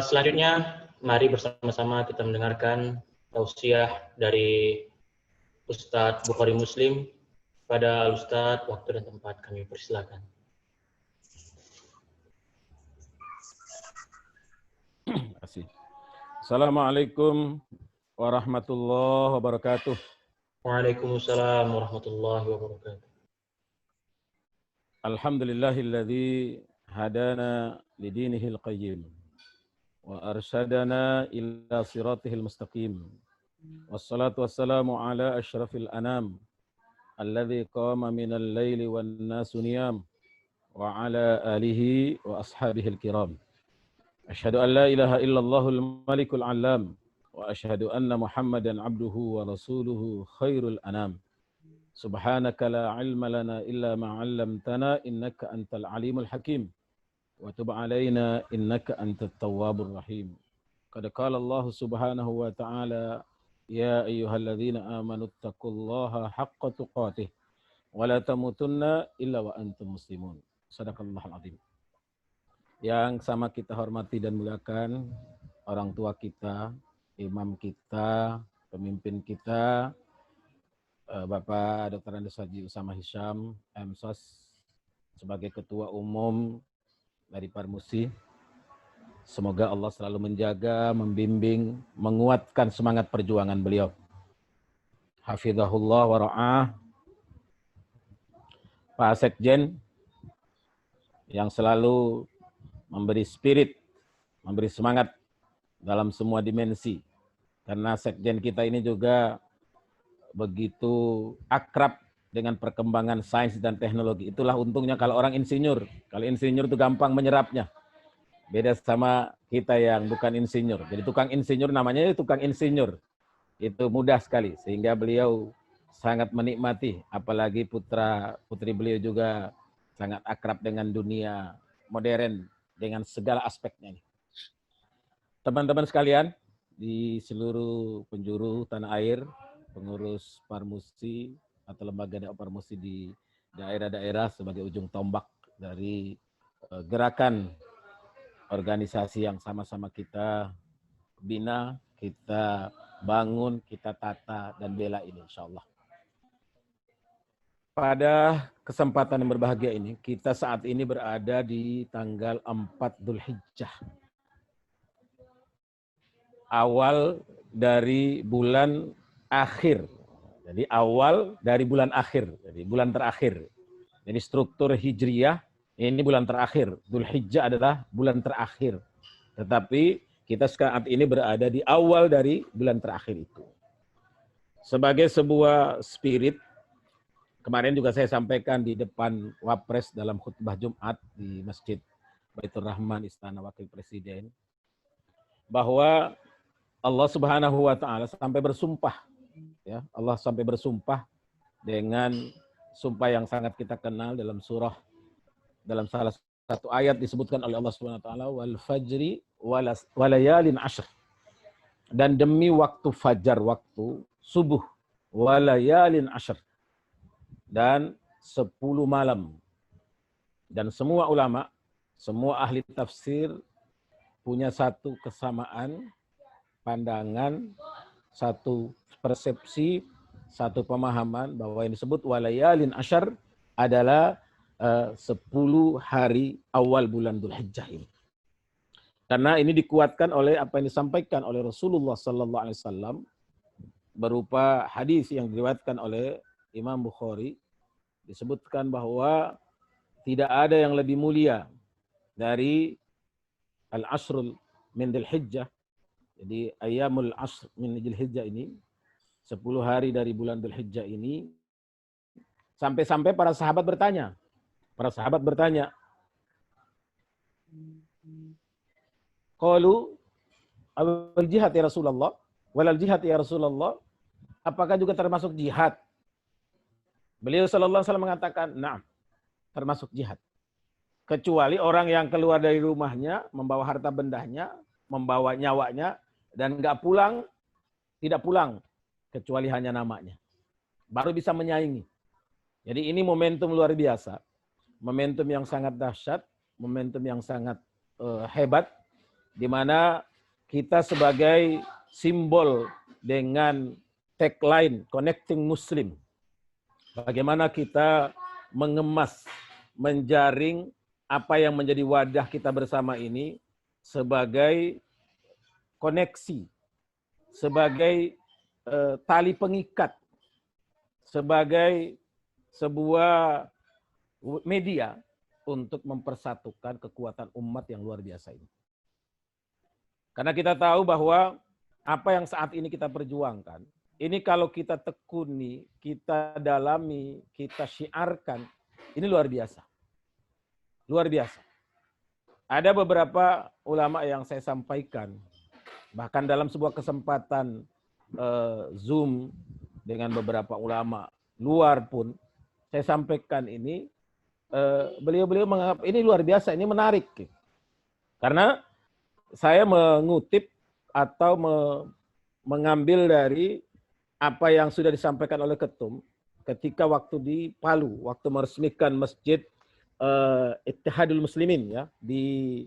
Selanjutnya, mari bersama-sama kita mendengarkan tausiah dari Ustadz Bukhari Muslim. Pada Ustadz, waktu dan tempat kami persilakan. Terima kasih. Assalamualaikum warahmatullahi wabarakatuh. Waalaikumsalam warahmatullahi wabarakatuh. Alhamdulillahilladzi hadana lidinihil qayyim wa arsyadana ila siratihil mustaqim. Wassalatu wassalamu ala asyrafil anam alladzi qama minal laili wan nasu niyam wa ala alihi wa ashabihil kiram. Asyhadu an la ilaha illallahul malikul alam wa asyhadu anna Muhammadan abduhu wa rasuluhu khairul anam. Subhanaka la ilma lana illa ma 'allamtana innaka antal alimul hakim. Wa tub 'alaina innaka antat tawwabur rahim. Qad qala Allah Subhanahu wa ta'ala ya ayyuhalladzina amanu taqullaha haqqa tuqatih wa la tamutunna illa wa antum muslimun. Shadaqallahul azim. Yang sama kita hormati dan muliakan orang tua kita, imam kita, pemimpin kita, Bapak Dr. Andes Haji Usama Hisham, MSOS, sebagai Ketua Umum dari Parmusi. Semoga Allah selalu menjaga, membimbing, menguatkan semangat perjuangan beliau. Hafizahullah wa ra'ah. Pak Sekjen, yang selalu memberi spirit, memberi semangat dalam semua dimensi. Karena Sekjen kita ini juga begitu akrab dengan perkembangan sains dan teknologi. Itulah untungnya kalau orang insinyur. Kalau insinyur itu gampang menyerapnya. Beda sama kita yang bukan insinyur. Jadi tukang insinyur namanya tukang insinyur. Itu mudah sekali. Sehingga beliau sangat menikmati. Apalagi putra-putri beliau juga sangat akrab dengan dunia modern. Dengan segala aspeknya. Teman-teman sekalian, di seluruh penjuru tanah air, pengurus Parmusi atau lembaga dakwah Parmusi di daerah-daerah sebagai ujung tombak dari gerakan organisasi yang sama-sama kita bina, kita bangun, kita tata dan bela ini insyaallah. Pada kesempatan yang berbahagia ini, kita saat ini berada di tanggal 4 Dzulhijjah. Awal dari bulan akhir. Jadi awal dari bulan akhir, jadi bulan terakhir. Jadi struktur Hijriyah ini bulan terakhir. Dzulhijjah adalah bulan terakhir. Tetapi kita saat ini berada di awal dari bulan terakhir itu. Sebagai sebuah spirit, kemarin juga saya sampaikan di depan Wapres dalam khutbah Jumat di Masjid Baitur Rahman Istana Wakil Presiden, bahwa Allah Subhanahu wa Ta'ala sampai bersumpah. Ya, Allah sampai bersumpah dengan sumpah yang sangat kita kenal dalam surah, dalam salah satu ayat disebutkan oleh Allah Subhanahu wa Ta'ala, wal fajri walayalin ashr, dan demi waktu fajar, waktu subuh, walayalin ashr, dan 10 malam. Dan semua ulama, semua ahli tafsir punya satu kesamaan pandangan, satu persepsi, satu pemahaman bahwa yang disebut walayalin asyar adalah 10 hari awal bulan Dzulhijjah ini. Karena ini dikuatkan oleh apa yang disampaikan oleh Rasulullah sallallahu alaihi wasallam berupa hadis yang diriwayatkan oleh Imam Bukhari, disebutkan bahwa tidak ada yang lebih mulia dari al-ashrul min Dzulhijjah. Jadi ayamul ashr min Dzulhijjah ini, 10 hari dari bulan Dzulhijjah ini, sampai-sampai para sahabat bertanya. Para sahabat bertanya, qalu awal jihad ya Rasulullah, walal jihad ya Rasulullah, apakah juga termasuk jihad? Beliau sallallahu alaihi wasallam mengatakan, na'am, termasuk jihad. Kecuali orang yang keluar dari rumahnya, membawa harta bendahnya, membawa nyawanya, dan nggak pulang, tidak pulang, kecuali hanya namanya. Baru bisa menyaingi. Jadi ini momentum luar biasa. Momentum yang sangat dahsyat, momentum yang sangat hebat, di mana kita sebagai simbol dengan tagline Connecting Muslim, bagaimana kita mengemas, menjaring apa yang menjadi wadah kita bersama ini sebagai koneksi, sebagai tali pengikat, sebagai sebuah media untuk mempersatukan kekuatan umat yang luar biasa ini. Karena kita tahu bahwa apa yang saat ini kita perjuangkan, ini kalau kita tekuni, kita dalami, kita syiarkan, ini luar biasa. Luar biasa. Ada beberapa ulama yang saya sampaikan, bahkan dalam sebuah kesempatan Zoom dengan beberapa ulama luar pun saya sampaikan ini, beliau-beliau menganggap ini luar biasa, ini menarik. Karena saya mengutip atau mengambil dari apa yang sudah disampaikan oleh Ketum ketika waktu di Palu, waktu meresmikan Masjid Ittihadul Muslimin ya, di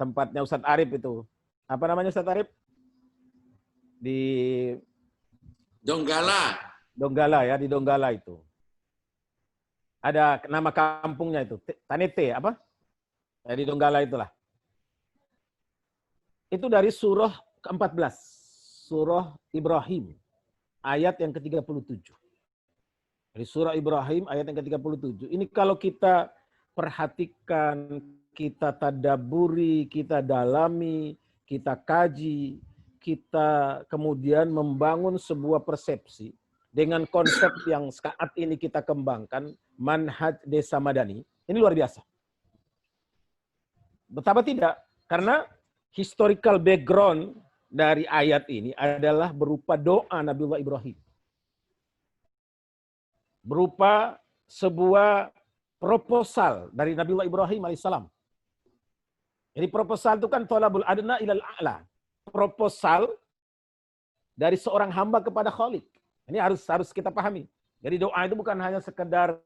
tempatnya Ustadz Arif itu. Apa namanya Ustadz Arif? Di Donggala. Donggala ya, di Donggala itu. Ada nama kampungnya itu, Tanete apa? Ya, di Donggala itulah. Itu dari surah ke-14, surah Ibrahim, ayat yang ke-37. Dari surah Ibrahim, ayat yang ke-37. Ini kalau kita perhatikan, kita tadaburi, kita dalami, kita kaji, kita kemudian membangun sebuah persepsi dengan konsep yang saat ini kita kembangkan, manhaj desa madani, ini luar biasa. Betapa tidak? Karena historical background dari ayat ini adalah berupa doa Nabiullah Ibrahim. Berupa sebuah proposal dari Nabiullah Ibrahim alaihissalam. Jadi proposal itu kan tolabul adna ilal a'la. Proposal dari seorang hamba kepada Khalik. Ini harus kita pahami. Jadi doa itu bukan hanya sekedar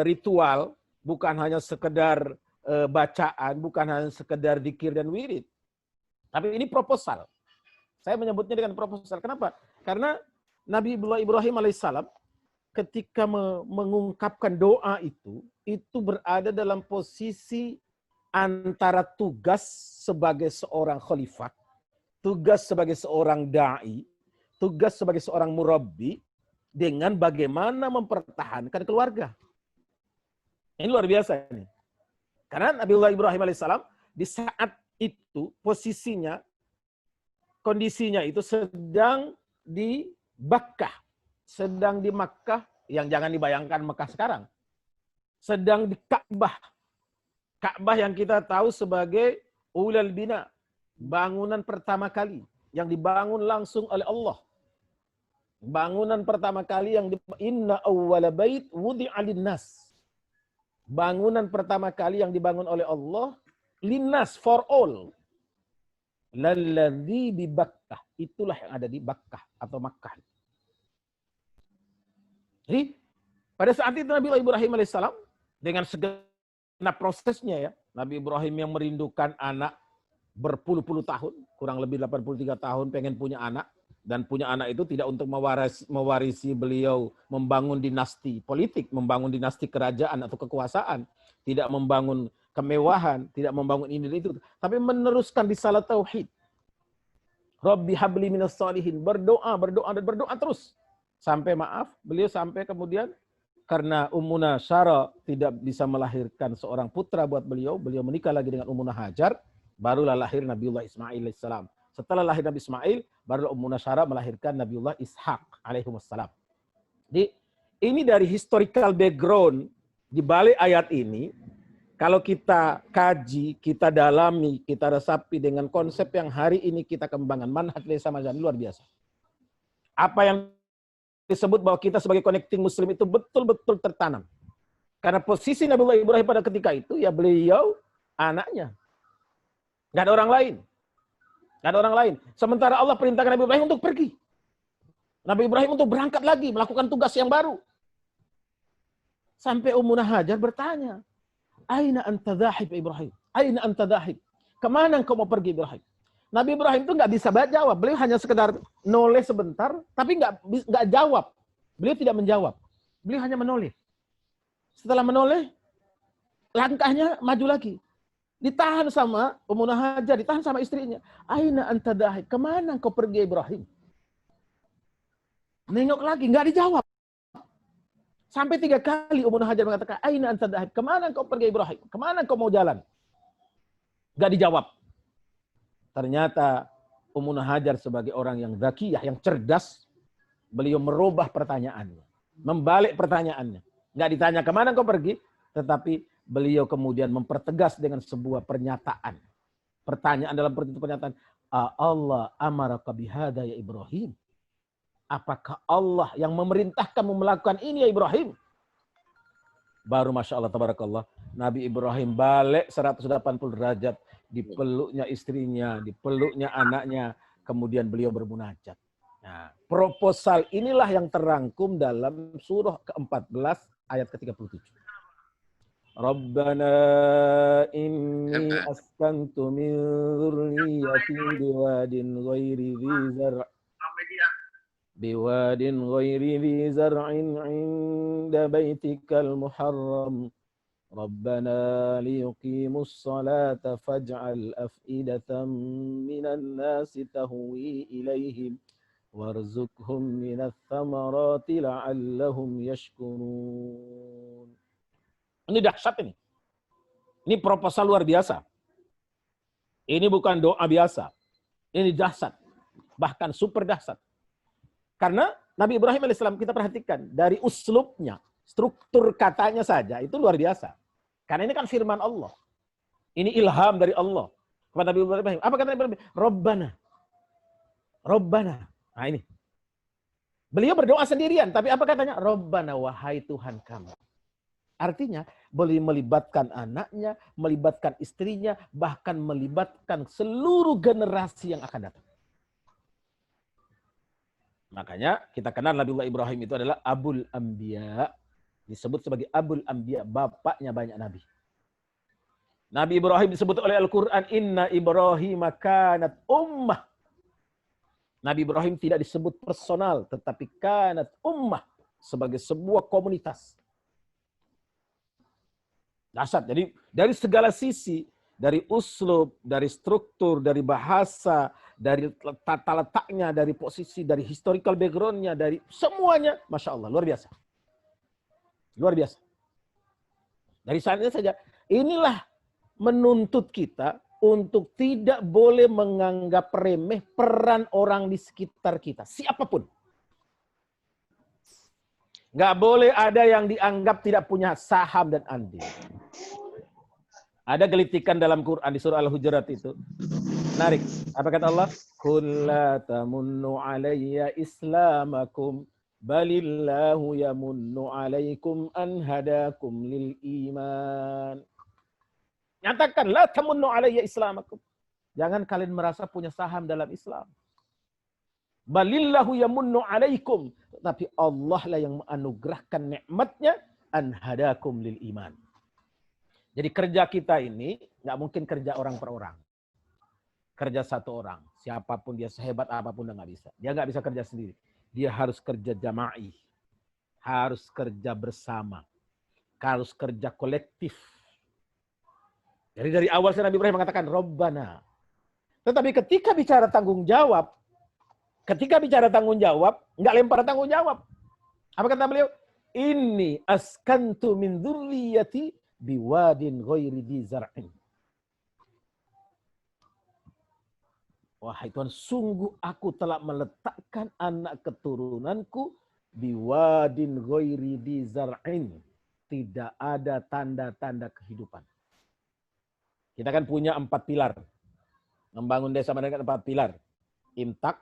ritual, bukan hanya sekedar bacaan, bukan hanya sekedar dzikir dan wirid. Tapi ini proposal. Saya menyebutnya dengan proposal. Kenapa? Karena Nabi Ibrahim alaihissalam ketika mengungkapkan doa itu berada dalam posisi antara tugas sebagai seorang khalifah, tugas sebagai seorang da'i, tugas sebagai seorang murabbi, dengan bagaimana mempertahankan keluarga. Ini luar biasa ini. Karena Nabiullah Ibrahim alaihissalam di saat itu posisinya, kondisinya itu sedang di Bakkah, sedang di Makkah, yang jangan dibayangkan Mekah sekarang. Sedang di Ka'bah. Ka'bah yang kita tahu sebagai ulal bina, bangunan pertama kali yang dibangun langsung oleh Allah. Bangunan pertama kali yang inna awwala bait wudi'a linnas. Bangunan pertama kali yang dibangun oleh Allah linnas, for all. Lalladzi bi Bakkah, itulah yang ada di Bakkah atau Makkah. Jadi pada saat itu Nabi Ibrahim alaihissalam dengan segenap prosesnya ya, Nabi Ibrahim yang merindukan anak berpuluh-puluh tahun, kurang lebih 83 tahun pengen punya anak, dan punya anak itu tidak untuk mewarisi beliau membangun dinasti politik, membangun dinasti kerajaan atau kekuasaan, tidak membangun kemewahan, tidak membangun ini dan itu, tapi meneruskan risalah tauhid. Rabbi habli minas shalihin, berdoa dan berdoa terus. Sampai beliau sampai kemudian karena Ummuna Syara tidak bisa melahirkan seorang putra buat beliau menikah lagi dengan Ummuna Hajar, barulah lahir Nabiullah Ismail alaihissalam. Setelah lahir Nabi Ismail, barulah Ummuna Syara melahirkan Nabiullah Ishaq alaihissalam. Jadi ini dari historical background di balik ayat ini, kalau kita kaji, kita dalami, kita resapi dengan konsep yang hari ini kita kembangkan, manhaj desa madani luar biasa. Apa yang disebut bahwa kita sebagai connecting muslim itu betul-betul tertanam. Karena posisi Nabiullah Ibrahim pada ketika itu, ya beliau anaknya. Nggak ada orang lain. Nggak ada orang lain. Sementara Allah perintahkan Nabi Ibrahim untuk pergi. Nabi Ibrahim untuk berangkat lagi, melakukan tugas yang baru. Sampai Ummuna Hajar bertanya, Aina anta dhahib Ibrahim? Aina anta dhahib? Kemana engkau mau pergi Ibrahim? Nabi Ibrahim itu nggak bisa jawab. Beliau hanya sekedar noleh sebentar, tapi nggak jawab. Beliau tidak menjawab. Beliau hanya menoleh. Setelah menoleh, langkahnya maju lagi. Ditahan sama Ummuna Hajar, ditahan sama istrinya. Aina anta dhahib? Kemana engkau pergi Ibrahim? Nengok lagi, nggak dijawab. Sampai 3 kali Ummuna Hajar mengatakan, Aina anta dhahib? Kemana engkau pergi Ibrahim? Kemana engkau mau jalan? Nggak dijawab. Ternyata Ummuna Hajar sebagai orang yang zakiyah, yang cerdas, beliau merubah pertanyaannya. Membalik pertanyaannya. Nggak ditanya kemana engkau pergi, tetapi beliau kemudian mempertegas dengan sebuah pernyataan. Pertanyaan dalam pernyataan, Allah amaraka bihada ya Ibrahim. Apakah Allah yang memerintahkanmu melakukan ini ya Ibrahim? Baru Masya Allah, tabarakallah. Nabi Ibrahim balik 180 derajat. Dipeluknya istrinya, dipeluknya anaknya. Kemudian beliau bermunajat. Nah, proposal inilah yang terangkum dalam surah ke-14 ayat ke-37. Rabbana inni askantu min dzurriyyati biwadin ghairi dhi zar'in 'inda baitikal muharram. Rabbana liyuqimus salata faj'al af'idatan minan nasi tahwi ilaihim warzuqhum minats thamarati la'allahum yashkurun. Ini dahsyat ini. Ini proposal luar biasa. Ini bukan doa biasa. Ini dahsyat. Bahkan super dahsyat. Karena Nabi Ibrahim alaihissalam kita perhatikan dari uslubnya, struktur katanya saja itu luar biasa. Karena ini kan firman Allah. Ini ilham dari Allah kepada Nabi Ibrahim. Apa kata Nabi Ibrahim? Rabbana. Rabbana. Nah ini. Beliau berdoa sendirian, tapi apa katanya? Rabbana, wahai Tuhan kami. Artinya boleh melibatkan anaknya, melibatkan istrinya, bahkan melibatkan seluruh generasi yang akan datang. Makanya kita kenal Nabiullah Ibrahim itu adalah Abul Anbiya. Disebut sebagai Abul Anbiya, bapaknya banyak nabi. Nabi Ibrahim disebut oleh Al-Quran, Inna Ibrahim kanat ummah. Nabi Ibrahim tidak disebut personal, tetapi kanat ummah. Sebagai sebuah komunitas. Dahsyat. Jadi dari segala sisi, dari uslub, dari struktur, dari bahasa, dari tata letaknya, dari posisi, dari historical background-nya, dari semuanya, Masya Allah, luar biasa. Luar biasa. Dari saatnya saja, inilah menuntut kita untuk tidak boleh menganggap remeh peran orang di sekitar kita, siapapun. Nggak boleh ada yang dianggap tidak punya saham dan andil. Ada gelitikan dalam Quran di surah Al-Hujurat itu. Menarik. Apa kata Allah? Qul la tamunnu alayya islamakum balillahu yamunnu alaikum an hadakum lil iman. Nyatakan la tamunnu alayya islamakum. Jangan kalian merasa punya saham dalam Islam. Balillahu yamunnu alaikum. Tapi Allah lah yang menganugerahkan nikmatnya an hadakum lil iman. Jadi kerja kita ini nggak mungkin kerja orang per orang. Kerja satu orang. Siapapun dia, sehebat apapun dia nggak bisa. Dia nggak bisa kerja sendiri. Dia harus kerja jama'i. Harus kerja bersama. Harus kerja kolektif. Jadi dari awal Nabi Ibrahim mengatakan, Rabbana. Tetapi ketika bicara tanggung jawab, nggak lempar tanggung jawab. Apa kata beliau? Inni askantu min dzurriyyati biwadin ghairi dzi zar'in. Wahai Tuhan, sungguh aku telah meletakkan anak keturunanku biwadin ghairi dzi zar'in. Tidak ada tanda-tanda kehidupan. Kita kan punya 4 pilar. Membangun desa dengan 4 pilar. Imtak,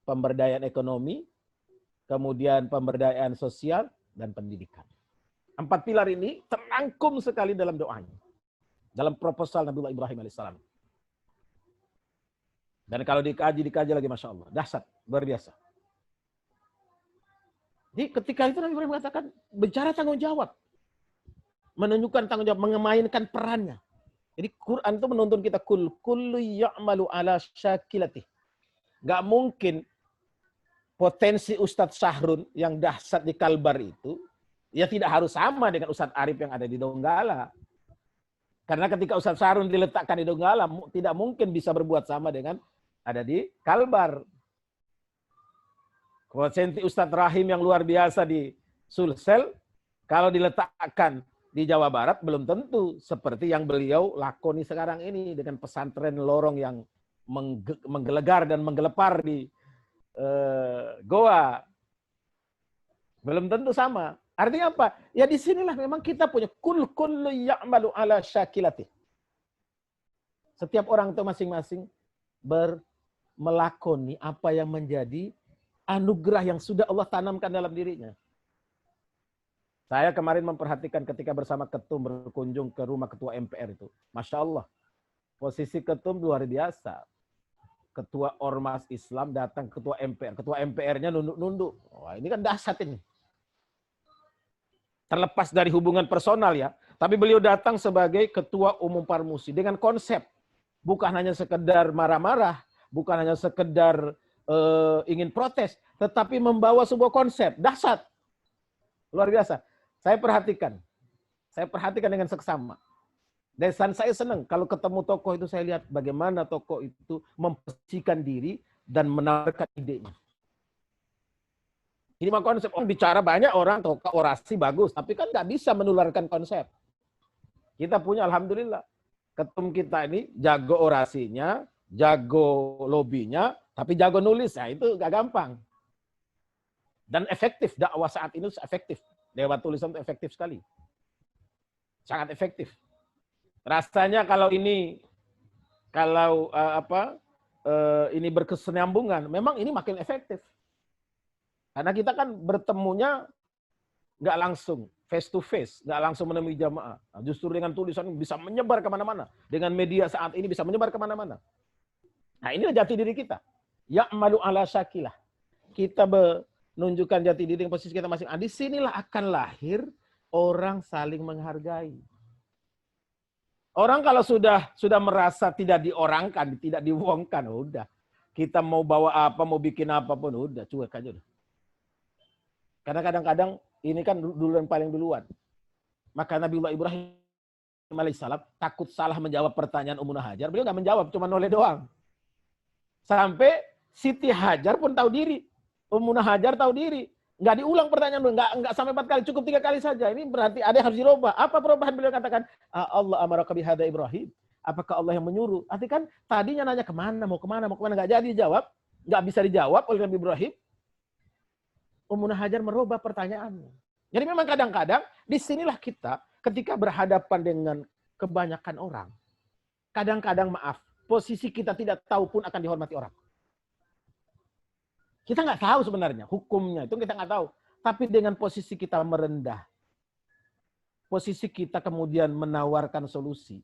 pemberdayaan ekonomi, kemudian pemberdayaan sosial, dan pendidikan. 4 pilar ini terangkum sekali dalam doanya. Dalam proposal Nabiullah Ibrahim alaihissalam. Dan kalau dikaji lagi, Masya Allah. Dahsyat, luar biasa. Jadi ketika itu Nabi Ibrahim mengatakan, bicara tanggung jawab. Menunjukkan tanggung jawab, mengemainkan perannya. Jadi Quran itu menuntun kita, kullu ya'malu ala syakilatih. Gak mungkin potensi Ustadz Syahrun yang dahsyat di Kalbar itu, ya tidak harus sama dengan Ustadz Arif yang ada di Donggala. Karena ketika Ustadz Syahrun diletakkan di Donggala, tidak mungkin bisa berbuat sama dengan ada di Kalbar. Potensi Ustadz Rahim yang luar biasa di Sulsel, kalau diletakkan di Jawa Barat, belum tentu seperti yang beliau lakoni sekarang ini dengan pesantren lorong yang menggelegar dan menggelepar di Goa. Belum tentu sama. Artinya apa? Ya di sinilah memang kita punya kullu ya'malu ala syakilati. Setiap orang itu masing-masing melakoni apa yang menjadi anugerah yang sudah Allah tanamkan dalam dirinya. Saya kemarin memperhatikan ketika bersama ketum berkunjung ke rumah ketua MPR itu. Masya Allah, posisi ketum luar biasa. Ketua Ormas Islam datang ketua MPR. Ketua MPR-nya nunduk-nunduk. Wah, ini kan dahsyat ini. Terlepas dari hubungan personal ya, tapi beliau datang sebagai ketua umum Parmusi dengan konsep bukan hanya sekedar marah-marah, bukan hanya sekedar ingin protes, tetapi membawa sebuah konsep dahsyat, luar biasa. Saya perhatikan dengan seksama. Dan saya senang kalau ketemu tokoh itu, saya lihat bagaimana tokoh itu memposisikan diri dan menawarkan idenya. Ini mah konsep, orang bicara banyak orang, tokoh orasi bagus, tapi kan nggak bisa menularkan konsep. Kita punya, alhamdulillah, ketum kita ini jago orasinya, jago lobbynya, tapi jago nulis, nah itu nggak gampang. Dan efektif, dakwah saat ini efektif. Lewat tulisan itu efektif sekali. Sangat efektif. Rasanya kalau ini berkesinambungan, memang ini makin efektif. Karena kita kan bertemunya nggak langsung, face to face, nggak langsung menemui jamaah. Nah, justru dengan tulisan bisa menyebar kemana-mana. Dengan media saat ini bisa menyebar kemana-mana. Nah, inilah jati diri kita. Ya'malu ala syakilah. Kita menunjukkan jati diri yang posisi kita masing. Di sinilah akan lahir orang saling menghargai. Orang kalau sudah merasa tidak diorangkan, tidak diwongkan, udah. Kita mau bawa apa, mau bikin apapun, udah, cuek aja udah. Karena kadang-kadang ini kan duluan paling duluan. Maka Nabiullah Ibrahim alaihissalam takut salah menjawab pertanyaan Ummunah Hajar. Beliau nggak menjawab, cuma noleh doang. Sampai Siti Hajar pun tahu diri. Ummunah Hajar tahu diri. Nggak diulang pertanyaan dulu, nggak sampai 4 kali, cukup 3 kali saja. Ini berarti ada yang harus dirubah. Apa perubahan? Beliau katakan, Allah amaraka bihadza Ibrahim. Apakah Allah yang menyuruh? Arti kan tadinya nanya kemana, mau kemana, nggak jadi dijawab, nggak bisa dijawab oleh Nabi Ibrahim. Ummunah Hajar merubah pertanyaannya. Jadi memang kadang-kadang disinilah kita ketika berhadapan dengan kebanyakan orang. Kadang-kadang maaf, posisi kita tidak tahu pun akan dihormati orang. Kita nggak tahu sebenarnya hukumnya, itu kita nggak tahu. Tapi dengan posisi kita merendah, posisi kita kemudian menawarkan solusi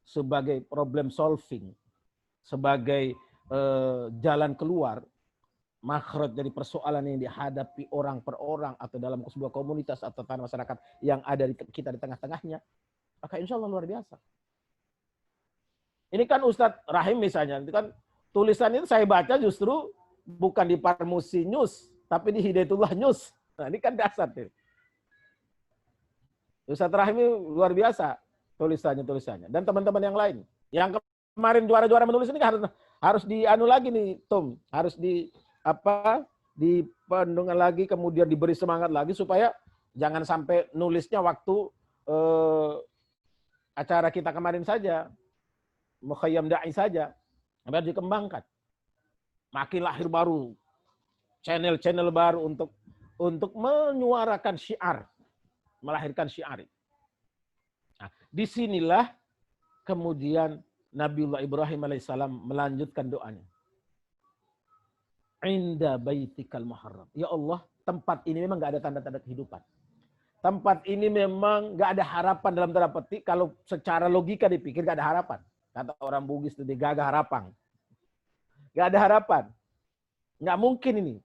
sebagai problem solving, sebagai jalan keluar, makhraj dari persoalan yang dihadapi orang per orang atau dalam sebuah komunitas atau tanah masyarakat yang ada di kita di tengah-tengahnya, maka insya Allah luar biasa. Ini kan Ustadz Rahim misalnya, itu kan tulisan itu saya baca justru bukan di Parmusi News, tapi di Hidayatullah News. Nah ini kan dasar. Ustadz Rahim ini luar biasa tulisannya. Dan teman-teman yang lain. Yang kemarin juara-juara menulis ini harus dianu lagi nih, Tom. Harus dipendungan lagi, kemudian diberi semangat lagi supaya jangan sampai nulisnya waktu acara kita kemarin saja, Mukhayyam Da'i saja, harus dikembangkan. Makin lahir baru, channel-channel baru untuk menyuarakan syiar, melahirkan syiar. Nah, disinilah kemudian Nabiullah Ibrahim alaihissalam melanjutkan doanya. Inda baitikal muharram. Ya Allah, tempat ini memang nggak ada tanda-tanda kehidupan. Tempat ini memang nggak ada harapan dalam tanda petik. Kalau secara logika dipikir nggak ada harapan. Kata orang Bugis itu gagah harapan. Nggak ada harapan. Nggak mungkin ini.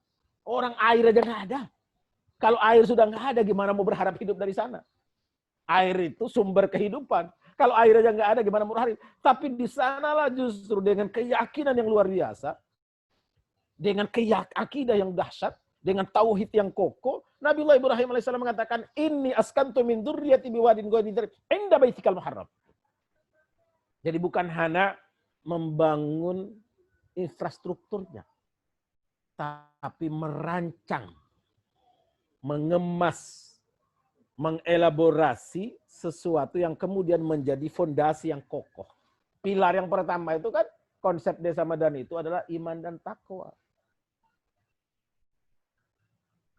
Orang air aja nggak ada. Kalau air sudah nggak ada, gimana mau berharap hidup dari sana? Air itu sumber kehidupan. Kalau air aja nggak ada, gimana mau berharap? Tapi di sanalah justru dengan keyakinan yang luar biasa, dengan akidah yang dahsyat, dengan tauhid yang kokoh, Nabiullah Ibrahim alaihissalam mengatakan, "Inni askantu min dzurriyyati biwadin ghairi dzar inda baitikal muharram." Jadi bukan hanya membangun infrastrukturnya, tapi merancang, mengemas, mengelaborasi sesuatu yang kemudian menjadi fondasi yang kokoh. Pilar yang pertama itu kan konsep Desa Madani itu adalah iman dan takwa.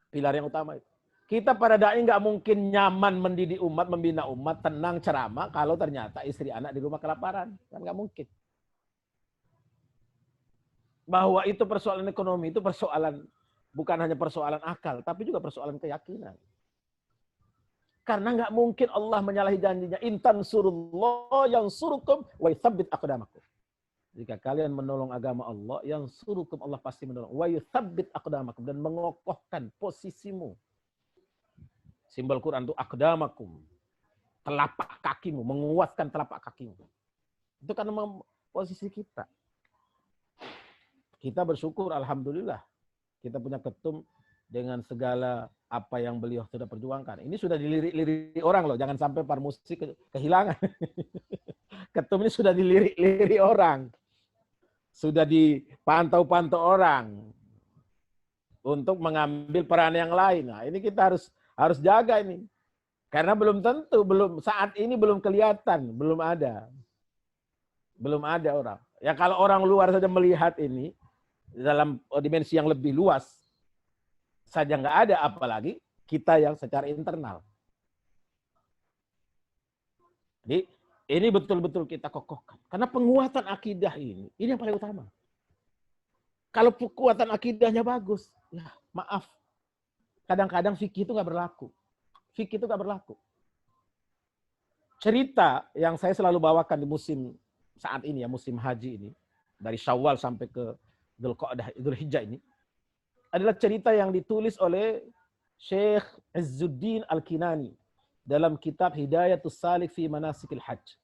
Pilar yang utama itu. Kita para dai nggak mungkin nyaman mendidik umat, membina umat, tenang ceramah kalau ternyata istri anak di rumah kelaparan. Kan nggak mungkin. Bahwa itu persoalan ekonomi, itu persoalan bukan hanya persoalan akal, tapi juga persoalan keyakinan. Karena nggak mungkin Allah menyalahi janjinya. Intan surullah yang surukum wa yuthabbit aqdamakum. Jika kalian menolong agama Allah, yang surukum Allah pasti menolong. Wa yuthabbit aqdamakum, dan mengokohkan posisimu. Simbol Quran itu aqdamakum. Telapak kakimu, menguatkan telapak kakimu. Itu karena posisi kita. Kita bersyukur, alhamdulillah. Kita punya ketum dengan segala apa yang beliau sudah perjuangkan. Ini sudah dilirik-lirik orang loh. Jangan sampai Parmusi kehilangan. Ketum ini sudah dilirik-lirik orang. Sudah dipantau-pantau orang. Untuk mengambil peran yang lain. Nah, ini kita harus jaga ini. Karena belum tentu, saat ini belum kelihatan. Belum ada. Belum ada orang. Ya kalau orang luar saja melihat ini, dalam dimensi yang lebih luas, saja nggak ada, apalagi kita yang secara internal. Jadi ini betul-betul kita kokohkan. Karena penguatan akidah ini yang paling utama. Kalau kekuatan akidahnya bagus, ya maaf, kadang-kadang fikih itu nggak berlaku. Fikih itu nggak berlaku. Cerita yang saya selalu bawakan di musim saat ini, ya musim haji ini, dari Syawal sampai ke Dzulqa'dah, Dzulhijjah ini, adalah cerita yang ditulis oleh Syekh Izzuddin Al-Kinani dalam kitab Hidayatus Salik fi Manasikil Hajj.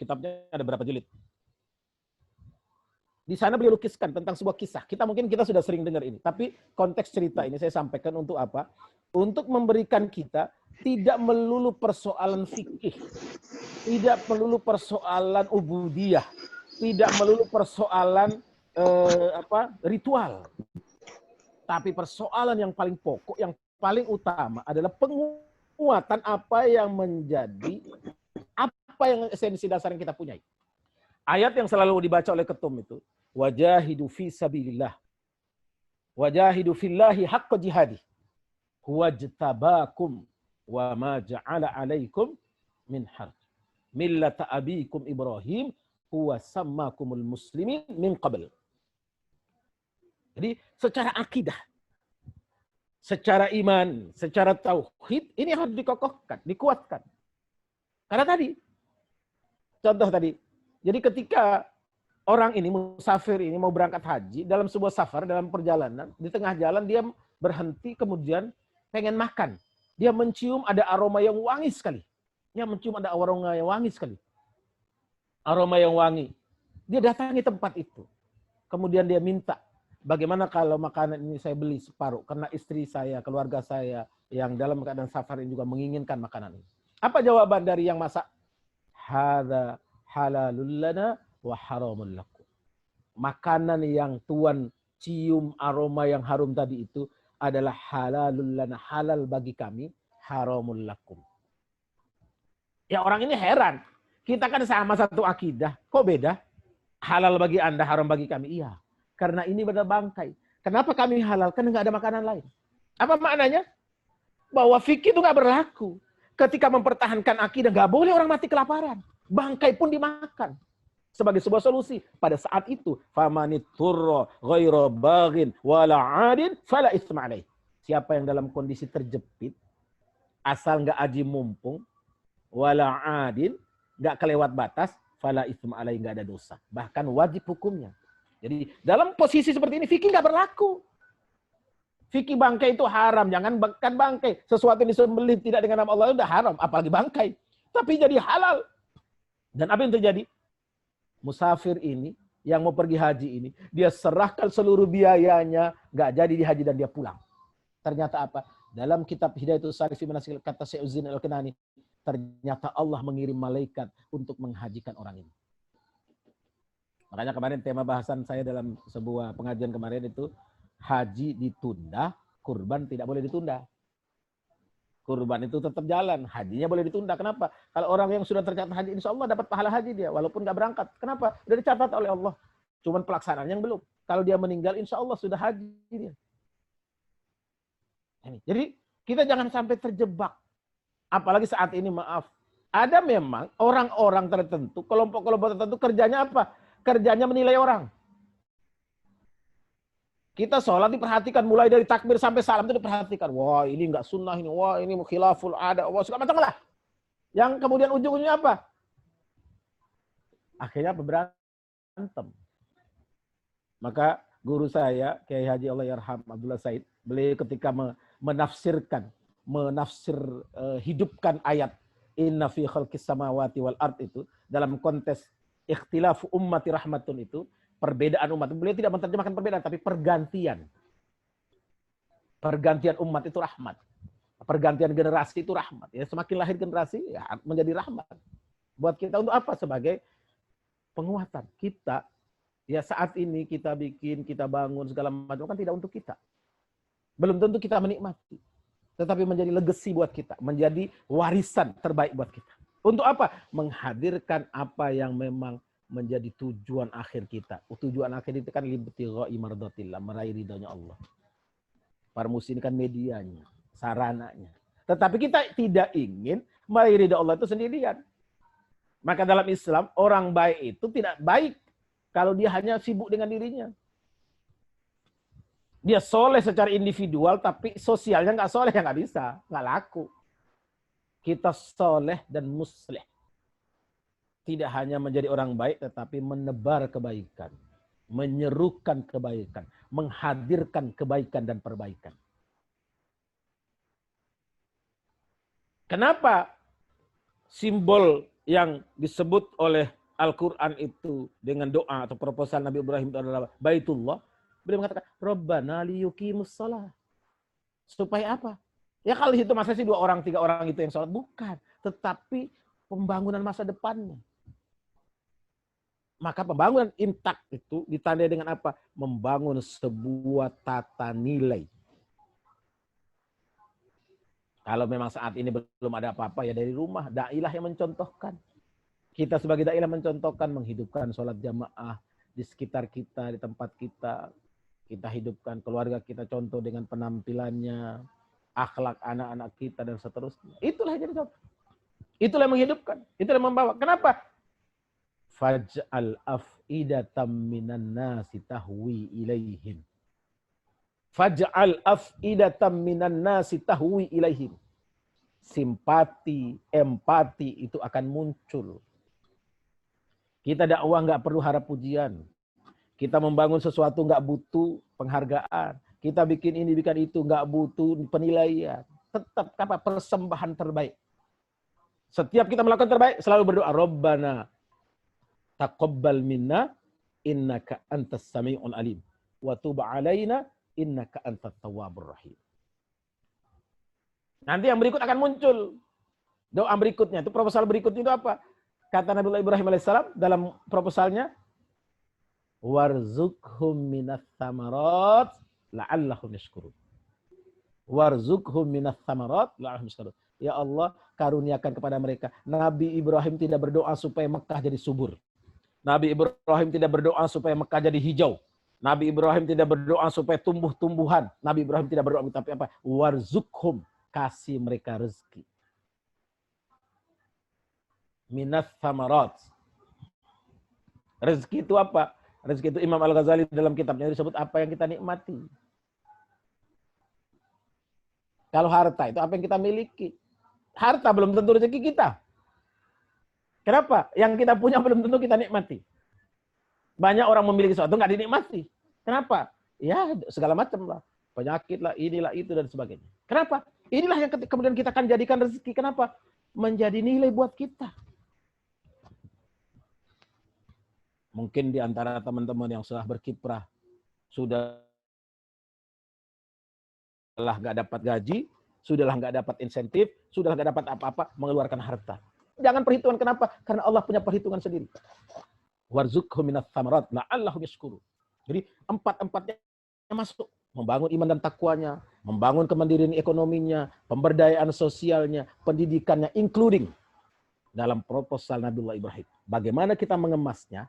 Kitabnya ada berapa jilid. Di sana beliau lukiskan tentang sebuah kisah. Kita sudah sering dengar ini, tapi konteks cerita ini saya sampaikan untuk apa? Untuk memberikan kita tidak melulu persoalan fikih, tidak melulu persoalan ubudiyah, tidak melulu persoalan ritual. Tapi persoalan yang paling pokok, yang paling utama adalah penguatan apa yang menjadi, apa yang esensi dasar yang kita punyai. Ayat yang selalu dibaca oleh ketum itu, wajahidu fi sabilillah, wajahidu fillahi haqqa jihadi, huwajtabakum wa ma ja'ala alaikum min harj, millata abikum Ibrahim, huwa sammakumul muslimin min qabl. Jadi secara akidah, secara iman, secara tauhid, ini harus dikokohkan, dikuatkan. Karena tadi, contoh tadi, jadi ketika orang ini, musafir ini mau berangkat haji, dalam sebuah safar, dalam perjalanan, di tengah jalan dia berhenti, kemudian pengen makan. Dia mencium ada aroma yang wangi sekali. Dia mencium ada aroma yang wangi sekali. Aroma yang wangi. Dia datangi tempat itu. Kemudian dia minta, bagaimana kalau makanan ini saya beli separuh, karena istri saya, keluarga saya, yang dalam keadaan safar ini juga menginginkan makanan ini. Apa jawaban dari yang masak? Hadza halalul lana wa haramul lakum. Makanan yang Tuhan cium aroma yang harum tadi itu adalah halalul lana, halal bagi kami, haramul lakum. Ya orang ini heran. Kita kan sama satu akidah. Kok beda? Halal bagi Anda, haram bagi kami. Iya. Karena ini benar bangkai. Kenapa kami halal? Karena nggak ada makanan lain. Apa maknanya? Bahwa fikih itu nggak berlaku. Ketika mempertahankan akidah, nggak boleh orang mati kelaparan. Bangkai pun dimakan. Sebagai sebuah solusi. Pada saat itu, famaniturra ghaira baghin wala 'adin fala itsma alaih. Siapa yang dalam kondisi terjepit, asal nggak aji mumpung, wala 'adin, nggak kelewat batas, fala itsma alaih, nggak ada dosa. Bahkan wajib hukumnya. Jadi dalam posisi seperti ini, fikih nggak berlaku. Fikih bangkai itu haram. Jangan bahkan bangkai. Sesuatu yang disembelih tidak dengan nama Allah itu udah haram. Apalagi bangkai. Tapi jadi halal. Dan apa yang terjadi? Musafir ini, yang mau pergi haji ini, dia serahkan seluruh biayanya, nggak jadi di haji dan dia pulang. Ternyata apa? Dalam kitab Hidayatus Salik fi Manasikil, kata Syekh Izzuddin Al-Kinani, ternyata Allah mengirim malaikat untuk menghajikan orang ini. Makanya kemarin tema bahasan saya dalam sebuah pengajian kemarin itu, haji ditunda, kurban tidak boleh ditunda. Kurban itu tetap jalan, hajinya boleh ditunda. Kenapa? Kalau orang yang sudah tercatat haji, insya Allah dapat pahala haji dia, walaupun nggak berangkat. Kenapa? Sudah dicatat oleh Allah. Cuman pelaksanaan yang belum. Kalau dia meninggal, insya Allah sudah haji dia. Jadi kita jangan sampai terjebak. Apalagi saat ini, maaf. Ada memang orang-orang tertentu, kelompok-kelompok tertentu kerjanya apa? Kerjanya menilai orang. Kita sholat diperhatikan mulai dari takbir sampai salam itu diperhatikan. Wah ini nggak sunnah ini, wah ini khilaful ada, wah segala macam lah. Yang kemudian ujung-ujungnya apa? Akhirnya berantem. Maka guru saya, Kiai Haji Allahyarham Abdullah Said, beliau ketika hidupkan ayat Inna fi khalqis samawati wal ard itu dalam konteks ikhtilafu ummati rahmatun itu, perbedaan umat. Beliau tidak menerjemahkan perbedaan, tapi pergantian. Pergantian umat itu rahmat. Pergantian generasi itu rahmat. Ya, semakin lahir generasi, ya menjadi rahmat. Buat kita untuk apa? Sebagai penguatan. Kita, ya saat ini kita bikin, kita bangun, segala macam, kan tidak untuk kita. Belum tentu kita menikmati. Tetapi menjadi legacy buat kita. Menjadi warisan terbaik buat kita. Untuk apa? Menghadirkan apa yang memang menjadi tujuan akhir kita. Tujuan akhir itu kan libtigha'i mardatillah, meraih ridhonya Allah. Parmusi ini kan medianya, sarananya. Tetapi kita tidak ingin meraih ridho Allah itu sendirian. Maka dalam Islam, orang baik itu tidak baik kalau dia hanya sibuk dengan dirinya. Dia soleh secara individual, tapi sosialnya nggak soleh, ya nggak bisa, nggak laku. Kita soleh dan musleh. Tidak hanya menjadi orang baik, tetapi menebar kebaikan. Menyerukan kebaikan. Menghadirkan kebaikan dan perbaikan. Kenapa simbol yang disebut oleh Al-Quran itu dengan doa atau proposal Nabi Ibrahim itu adalah Baitullah? Beliau mengatakan, Rabbana liyuqimus shalah. Supaya apa? Ya kalau itu masa sih 2 orang, 3 orang itu yang sholat. Bukan. Tetapi pembangunan masa depannya. Maka pembangunan intak itu ditandai dengan apa? Membangun sebuah tata nilai. Kalau memang saat ini belum ada apa-apa, ya dari rumah. Da'ilah yang mencontohkan. Kita sebagai da'ilah mencontohkan, menghidupkan sholat jamaah di sekitar kita, di tempat kita. Kita hidupkan keluarga kita, contoh dengan penampilannya, akhlak anak-anak kita, dan seterusnya. Itulah yang jadi contoh. Itulah yang menghidupkan. Itulah yang membawa. Kenapa? Faj'al af'idatam minan nasi tahwi ilaihim. Faj'al af'idatam minan nasi tahwi ilaihim. Simpati, empati itu akan muncul. Kita dakwah nggak perlu harap pujian. Kita membangun sesuatu nggak butuh penghargaan. Kita bikin ini, bikin itu nggak butuh penilaian. Tetap apa? Persembahan terbaik. Setiap kita melakukan terbaik, selalu berdoa, Rabbana taqabbal minna innaka antas sami'un alim wa tub 'alaina innaka antat tawwabur rahim. Nanti yang berikut akan muncul. Doa berikutnya, itu proposal berikutnya itu apa? Kata Nabi Ibrahim alaihissalam dalam proposalnya, warzuqhum minas tsamarat la'allahum yashkurun. Warzuqhum minas tsamarat la'allahum yashkurun. Ya Allah, karuniakan kepada mereka. Nabi Ibrahim tidak berdoa supaya Mekah jadi subur. Nabi Ibrahim tidak berdoa supaya Mekah jadi hijau. Nabi Ibrahim tidak berdoa supaya tumbuh-tumbuhan. Nabi Ibrahim tidak berdoa tapi apa? Warzuqhum, kasih mereka rezeki. Minas tsamarat. Rezeki itu apa? Rezeki itu Imam Al-Ghazali dalam kitabnya disebut apa yang kita nikmati. Kalau harta itu apa yang kita miliki. Harta belum tentu rezeki kita. Kenapa? Yang kita punya belum tentu kita nikmati. Banyak orang memiliki sesuatu nggak dinikmati. Kenapa? Ya segala macam lah. Penyakit lah, inilah, itu, dan sebagainya. Kenapa? Inilah yang kemudian kita akan jadikan rezeki. Kenapa? Menjadi nilai buat kita. Mungkin di antara teman-teman yang sudah berkiprah, sudah nggak dapat gaji, sudahlah nggak dapat insentif, sudahlah nggak dapat apa-apa, mengeluarkan harta. Jangan perhitungan, kenapa? Karena Allah punya perhitungan sendiri. Warzuqhum minas tsamarat la'allahum yashkurun. Jadi empat-empatnya masuk. Membangun iman dan takwanya, membangun kemandirian ekonominya, pemberdayaan sosialnya, pendidikannya, including dalam proposal Nabiullah Ibrahim. Bagaimana kita mengemasnya?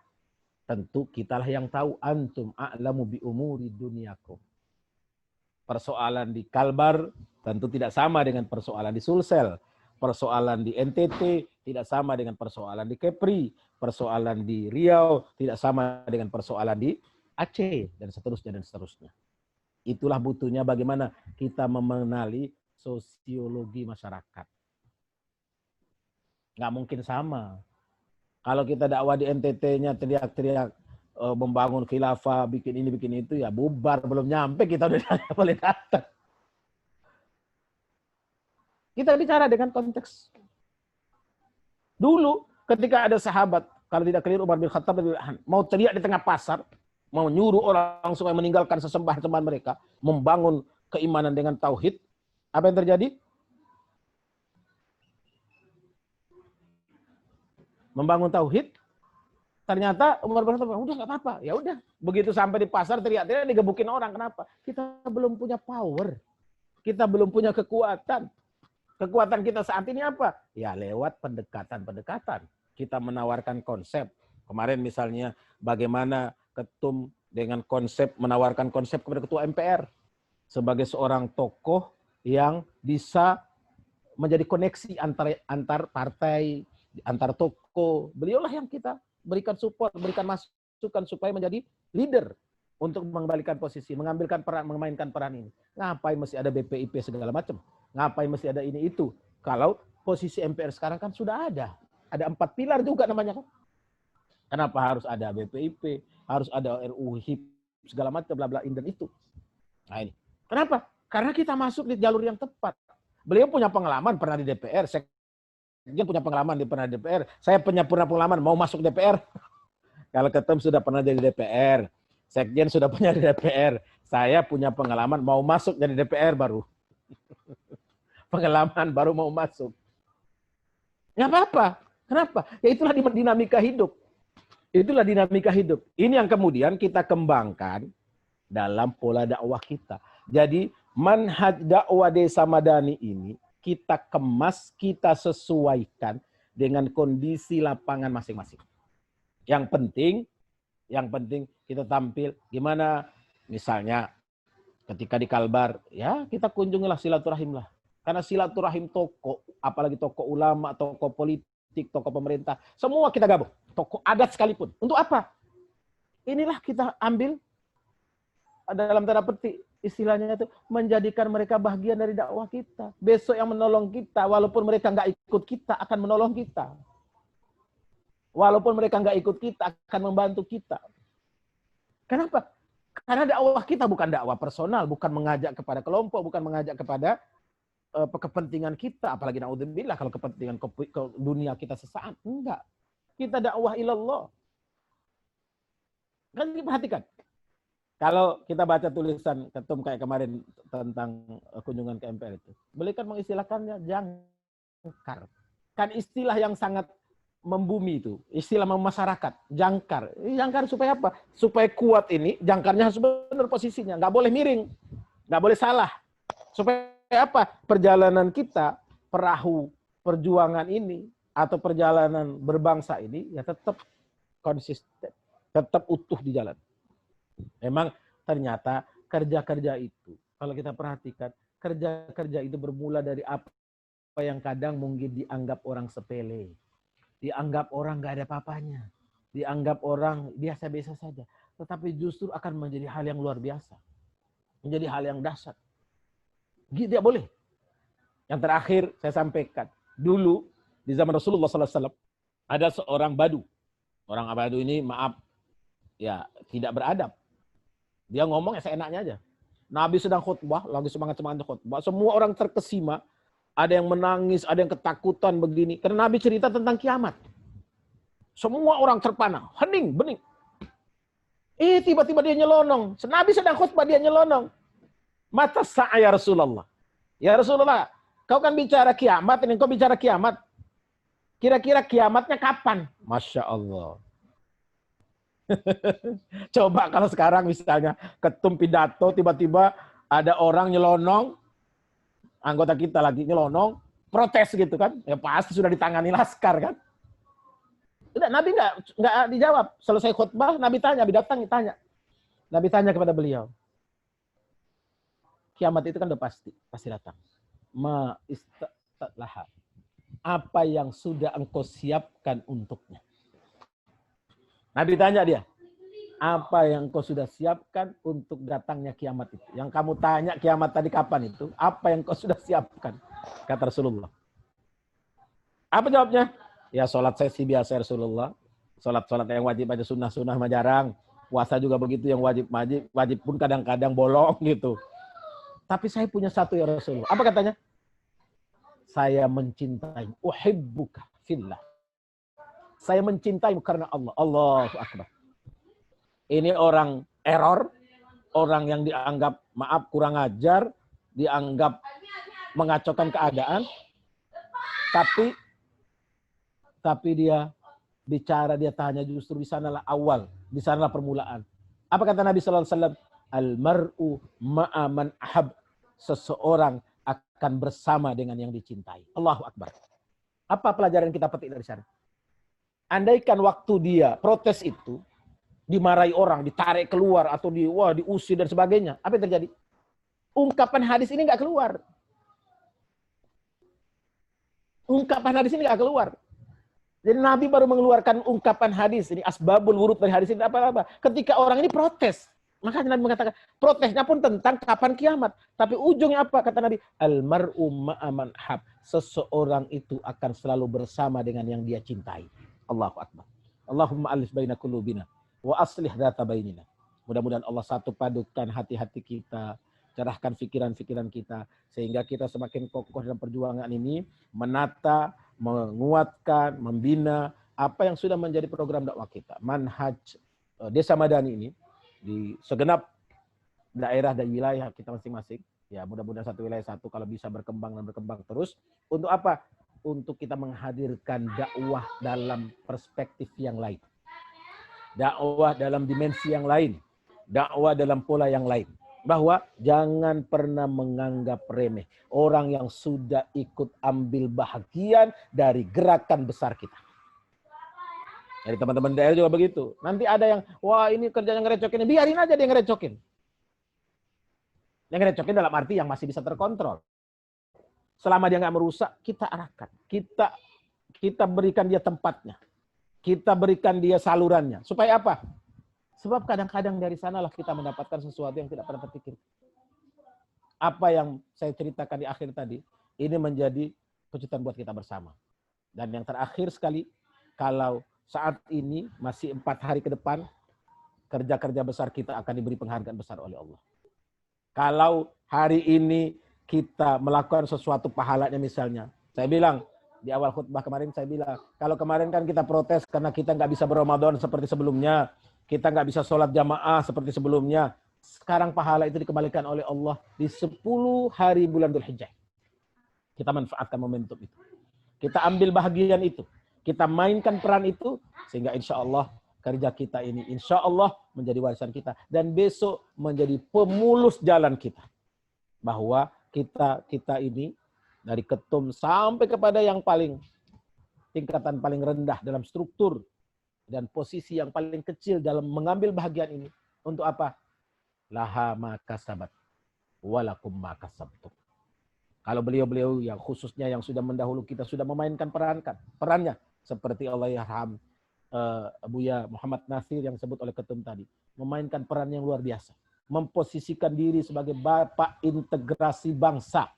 Tentu kitalah yang tahu. Antum a'lamu bi umuri dunyakum. Persoalan di Kalbar tentu tidak sama dengan persoalan di Sulsel. Persoalan di NTT tidak sama dengan persoalan di Kepri. Persoalan di Riau tidak sama dengan persoalan di Aceh, dan seterusnya dan seterusnya. Itulah butuhnya bagaimana kita mengenali sosiologi masyarakat. Nggak mungkin sama. Kalau kita dakwah di NTT-nya teriak-teriak membangun khilafah, bikin ini, bikin itu, ya bubar. Belum nyampe kita udah boleh datang. Kita bicara dengan konteks. Dulu ketika ada sahabat, kalau tidak keliru Umar bin Khattab mau teriak di tengah pasar, mau nyuruh orang supaya meninggalkan sesembahan-sembahan mereka, membangun keimanan dengan tauhid, apa yang terjadi? Membangun tauhid, ternyata Umar bin Khattab, udah nggak apa-apa, ya udah. Begitu sampai di pasar teriak-teriak digebukin orang, kenapa? Kita belum punya power, kita belum punya kekuatan. Kekuatan kita saat ini apa? Ya lewat pendekatan-pendekatan. Kita menawarkan konsep. Kemarin misalnya bagaimana Ketum dengan konsep menawarkan konsep kepada Ketua MPR sebagai seorang tokoh yang bisa menjadi koneksi antar partai, antar tokoh. Beliaulah yang kita berikan support, berikan masukan supaya menjadi leader untuk mengembalikan posisi, mengambilkan peran, memainkan peran ini. Ngapain mesti ada BPIP segala macam? Ngapain mesti ada ini itu? Kalau posisi MPR sekarang kan sudah ada. Ada 4 pilar juga namanya kan. Kenapa harus ada BPIP, harus ada RUU HIP, segala macam, bla bla dan itu. Nah ini. Kenapa? Karena kita masuk di jalur yang tepat. Beliau punya pengalaman pernah di DPR, Sekjen punya pengalaman pernah di DPR. Saya punya pengalaman mau masuk DPR. Kalau Ketum sudah pernah jadi DPR, Sekjen sudah punya di DPR. Saya punya pengalaman mau masuk jadi DPR baru. Pengalaman baru mau masuk. Nggak apa-apa. Kenapa? Ya itulah dinamika hidup. Itulah dinamika hidup. Ini yang kemudian kita kembangkan dalam pola dakwah kita. Jadi manhaj dakwah Desa Madani ini kita kemas, kita sesuaikan dengan kondisi lapangan masing-masing. Yang penting kita tampil gimana misalnya ketika di Kalbar, ya kita kunjungilah silaturahim lah. Karena silaturahim tokoh, apalagi tokoh ulama, tokoh politik, tokoh pemerintah, semua kita gabung. Tokoh adat sekalipun. Untuk apa? Inilah kita ambil dalam tanda petik istilahnya itu menjadikan mereka bagian dari dakwah kita. Besok yang menolong kita, walaupun mereka nggak ikut kita, akan menolong kita. Walaupun mereka nggak ikut kita, akan membantu kita. Kenapa? Karena dakwah kita bukan dakwah personal, bukan mengajak kepada kelompok, bukan mengajak kepada kepentingan kita, apalagi naudzubillah kalau kepentingan ke dunia kita sesaat. Enggak. Kita dakwah ilallah. Kan diperhatikan. Kalau kita baca tulisan Ketum kayak kemarin tentang kunjungan ke MPR itu, beliau kan mengistilahkannya jangkar. Kan istilah yang sangat membumi itu, istilah masyarakat, jangkar. Jangkar supaya apa? Supaya kuat ini, jangkarnya harus benar posisinya, nggak boleh miring, nggak boleh salah. Supaya apa? Perjalanan kita, perahu perjuangan ini, atau perjalanan berbangsa ini, ya tetap konsisten, tetap utuh di jalan. Memang ternyata kerja-kerja itu, kalau kita perhatikan, kerja-kerja itu bermula dari apa yang kadang mungkin dianggap orang sepele. Dianggap orang nggak ada apa-apanya. Dianggap orang biasa-biasa saja. Tetapi justru akan menjadi hal yang luar biasa. Menjadi hal yang dahsyat. Tidak boleh. Yang terakhir saya sampaikan. Dulu di zaman Rasulullah SAW ada seorang badu. Orang badu ini maaf, ya tidak beradab. Dia ngomong ya seenaknya aja. Nabi sedang khutbah, lagi semangat-semangat khutbah. Semua orang terkesima. Ada yang menangis, ada yang ketakutan begini. Karena Nabi cerita tentang kiamat. Semua orang terpana, hening, bening. Tiba-tiba dia nyelonong. Nabi sedang khutbah, dia nyelonong. Mata sa'a ya Rasulullah. Ya Rasulullah, kau kan bicara kiamat, ini kau bicara kiamat. Kira-kira kiamatnya kapan? Masya Allah. Coba kalau sekarang misalnya Ketum pidato, tiba-tiba ada orang nyelonong, anggota kita lagi nyelonong, protes gitu kan, ya pasti sudah ditangani laskar kan. Udah, Nabi nggak dijawab. Selesai khutbah, Nabi tanya, Nabi datang tanya. Nabi tanya kepada beliau. Kiamat itu kan udah pasti datang. Ma istatlaha. Apa yang sudah engkau siapkan untuknya? Nabi tanya dia, apa yang kau sudah siapkan untuk datangnya kiamat itu. Yang kamu tanya kiamat tadi kapan itu, apa yang kau sudah siapkan? Kata Rasulullah. Apa jawabnya? Ya sholat saya sih biasa Rasulullah. Sholat yang wajib aja, sunnah mah jarang. Puasa juga begitu, yang wajib pun kadang-kadang bolong gitu. Tapi saya punya satu ya Rasulullah. Apa katanya? Saya mencintai, uhibbuka fillah. Saya mencintaimu karena Allah. Allahu Akbar. Ini orang error, orang yang dianggap maaf kurang ajar, dianggap mengacaukan keadaan, tapi dia bicara, dia tanya justru di sanalah awal, di sanalah permulaan. Apa kata Nabi sallallahu alaihi wasallam? Al-mar'u ma'a man ahab. Seseorang akan bersama dengan yang dicintai. Allahu Akbar. Apa pelajaran kita petik dari sana? Andaikan waktu dia protes itu, dimarahi orang, ditarik keluar, atau diusir dan sebagainya, apa yang terjadi? Ungkapan hadis ini nggak keluar. Ungkapan hadis ini nggak keluar. Jadi Nabi baru mengeluarkan ungkapan hadis. Ini asbabul wurud dari hadis ini apa-apa. Ketika orang ini protes. Makanya Nabi mengatakan, protesnya pun tentang kapan kiamat. Tapi ujungnya apa? Kata Nabi, Al-mar'u ma'aman hab. Seseorang itu akan selalu bersama dengan yang dia cintai. Allahu Akbar. Allahumma alif baina qulubina wa aslih dzata bainina. Mudah-mudahan Allah satu padukan hati-hati kita, cerahkan pikiran-pikiran kita, sehingga kita semakin kokoh dalam perjuangan ini, menata, menguatkan, membina apa yang sudah menjadi program dakwah kita. Manhaj Desa Madani ini di segenap daerah dan wilayah kita masing-masing. Ya, mudah-mudahan satu wilayah satu kalau bisa berkembang dan berkembang terus. Untuk apa? Untuk kita menghadirkan dakwah dalam perspektif yang lain. Dakwah dalam dimensi yang lain. Dakwah dalam pola yang lain. Bahwa jangan pernah menganggap remeh orang yang sudah ikut ambil bahagian dari gerakan besar kita. Jadi teman-teman daerah juga begitu. Nanti ada yang, wah ini kerjanya ngerecokin, biarin aja dia ngerecokin. Yang ngerecokin dalam arti yang masih bisa terkontrol. Selama dia nggak merusak, kita arahkan. Kita berikan dia tempatnya. Kita berikan dia salurannya. Supaya apa? Sebab kadang-kadang dari sanalah kita mendapatkan sesuatu yang tidak pernah terpikir. Apa yang saya ceritakan di akhir tadi, ini menjadi kejutan buat kita bersama. Dan yang terakhir sekali, kalau saat ini masih 4 hari ke depan, kerja-kerja besar kita akan diberi penghargaan besar oleh Allah. Kalau hari ini kita melakukan sesuatu pahalanya misalnya, saya bilang, di awal khutbah kemarin saya bilang, kalau kemarin kan kita protes karena kita nggak bisa berRamadan seperti sebelumnya, kita nggak bisa sholat jamaah seperti sebelumnya. Sekarang pahala itu dikembalikan oleh Allah di 10 hari bulan Dzulhijjah. Kita manfaatkan momentum itu. Kita ambil bahagian itu. Kita mainkan peran itu, sehingga insya Allah kerja kita ini insya Allah menjadi warisan kita. Dan besok menjadi pemulus jalan kita. Bahwa kita ini dari ketum sampai kepada yang tingkatan paling rendah dalam struktur dan posisi yang paling kecil dalam mengambil bahagian ini. Untuk apa? Laha ma kasabat walakum ma kasabtum. Kalau beliau-beliau yang khususnya yang sudah mendahulu kita sudah memainkan perannya. Seperti Allahyarham Buya Muhammad Nasir yang disebut oleh ketum tadi. Memainkan peran yang luar biasa. Memposisikan diri sebagai bapak integrasi bangsa.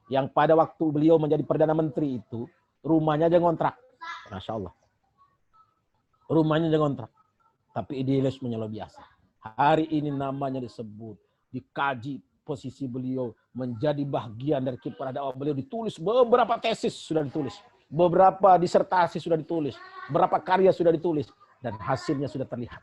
Yang pada waktu beliau menjadi Perdana Menteri itu, rumahnya aja ngontrak. Masya Allah. Rumahnya aja ngontrak. Tapi idealismenya luar biasa. Hari ini namanya disebut, dikaji posisi beliau menjadi bagian dari kiprah dakwah beliau, ditulis beberapa tesis sudah ditulis, beberapa disertasi sudah ditulis, beberapa karya sudah ditulis, dan hasilnya sudah terlihat.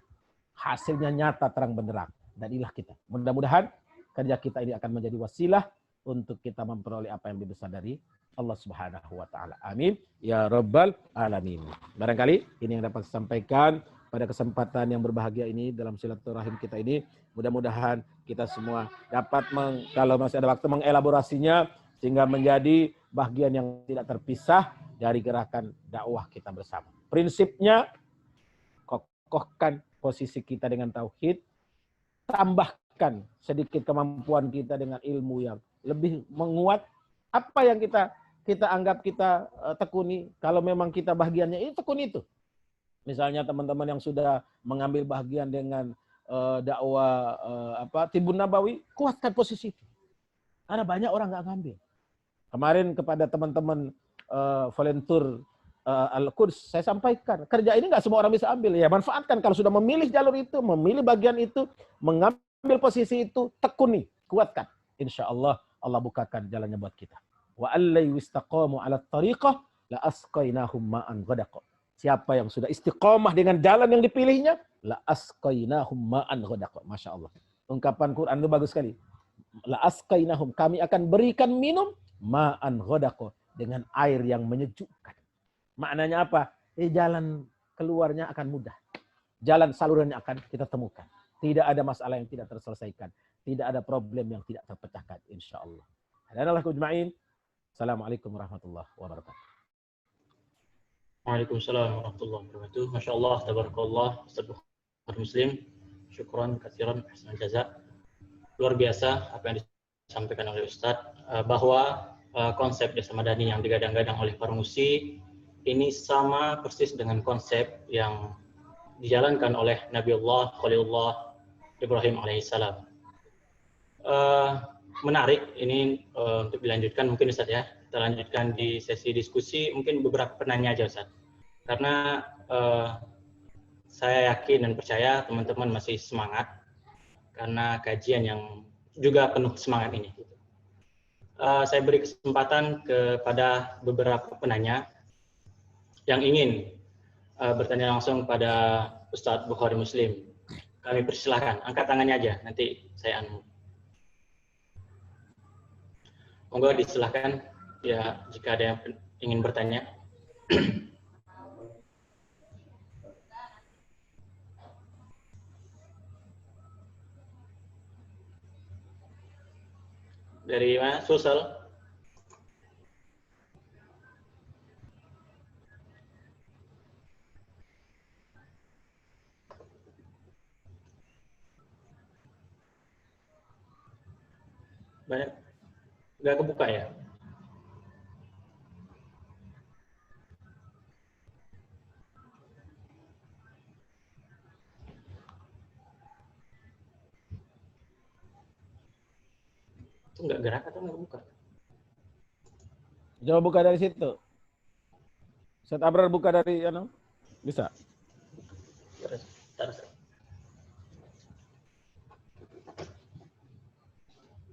Hasilnya nyata terang benderang. Dan inilah kita. Mudah-mudahan kerja kita ini akan menjadi wasilah untuk kita memperoleh apa yang lebih besar dari Allah Subhanahu wa taala. Amin ya rabbal alamin. Barangkali ini yang dapat saya sampaikan pada kesempatan yang berbahagia ini dalam silaturahim kita ini. Mudah-mudahan kita semua dapat kalau masih ada waktu mengelaborasinya sehingga menjadi bagian yang tidak terpisah dari gerakan dakwah kita bersama. Prinsipnya kokohkan posisi kita dengan tauhid, tambahkan sedikit kemampuan kita dengan ilmu yang lebih menguat. Apa yang kita anggap kita tekuni, kalau memang kita bagiannya itu tekuni itu. Misalnya teman-teman yang sudah mengambil bagian dengan dakwah Tibun Nabawi, kuatkan posisi itu. Karena banyak orang nggak ngambil. Kemarin kepada teman-teman volunteer Al-Quds, saya sampaikan, kerja ini nggak semua orang bisa ambil. Ya manfaatkan kalau sudah memilih jalur itu, memilih bagian itu, mengambil posisi itu, tekuni, kuatkan. Insya Allah, Allah bukakan jalannya buat kita. Wa allai wistaqamu ala tariqah la asqainahum ma'an ghadaqa. Siapa yang sudah istiqomah dengan jalan yang dipilihnya, la asqainahum ma'an ghadaqa. Masya Allah. Ungkapan Quran itu bagus sekali. La asqainahum, kami akan berikan minum ma'an ghadaqa, dengan air yang menyejukkan. Maknanya apa? Jalan keluarnya akan mudah. Jalan salurannya akan kita temukan. Tidak ada masalah yang tidak terselesaikan. Tidak ada problem yang tidak terpecahkan. Insya Allah. Hadirin kujma'in. Assalamualaikum warahmatullahi wabarakatuh. Waalaikumsalam warahmatullahi wabarakatuh. Masya Allah, tabarakallah, Ustaz Bukhari Muslim. Syukran, katsiran, ahsan jazak. Luar biasa apa yang disampaikan oleh Ustaz, bahwa konsep Desa Madani yang digadang-gadang oleh para musi ini sama persis dengan konsep yang dijalankan oleh Nabiullah Khalilullah Ibrahim alaihissalam. Menarik ini untuk dilanjutkan mungkin Ustaz ya. Kita lanjutkan di sesi diskusi, mungkin beberapa penanya aja Ustaz. Karena saya yakin dan percaya teman-teman masih semangat karena kajian yang juga penuh semangat ini. Saya beri kesempatan kepada beberapa penanya yang ingin bertanya langsung pada Ustadz Bukhari Muslim. Kami persilahkan, angkat tangannya aja, nanti saya unmute. Monggo disilahkan ya jika ada yang ingin bertanya. Dari mana? Sulsel? Banyak nggak kebuka ya? Itu nggak gerak atau nggak buka? Coba buka dari situ. Ustaz Abrar buka dari bisa?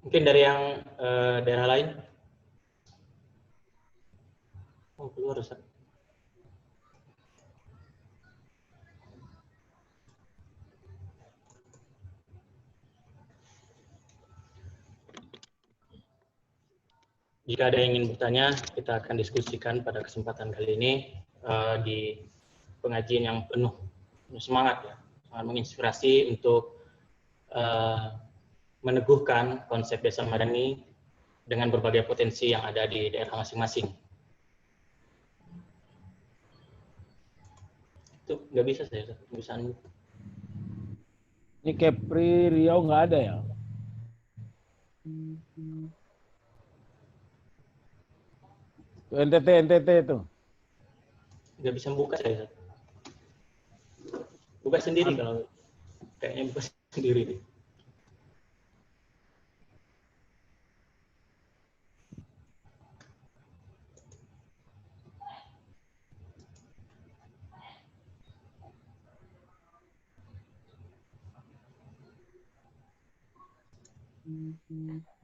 Mungkin dari yang daerah lain? Oh, keluar Ustaz. Jika ada yang ingin bertanya, kita akan diskusikan pada kesempatan kali ini di pengajian yang penuh semangat ya, sangat menginspirasi untuk meneguhkan konsep Desa Madani dengan berbagai potensi yang ada di daerah masing-masing. Itu nggak bisa saya, nggak bisa unmute. Ini Kepri Riau nggak ada ya? Tuh, NTT itu. Nggak bisa buka saya. Buka sendiri kalau kayaknya buka sendiri.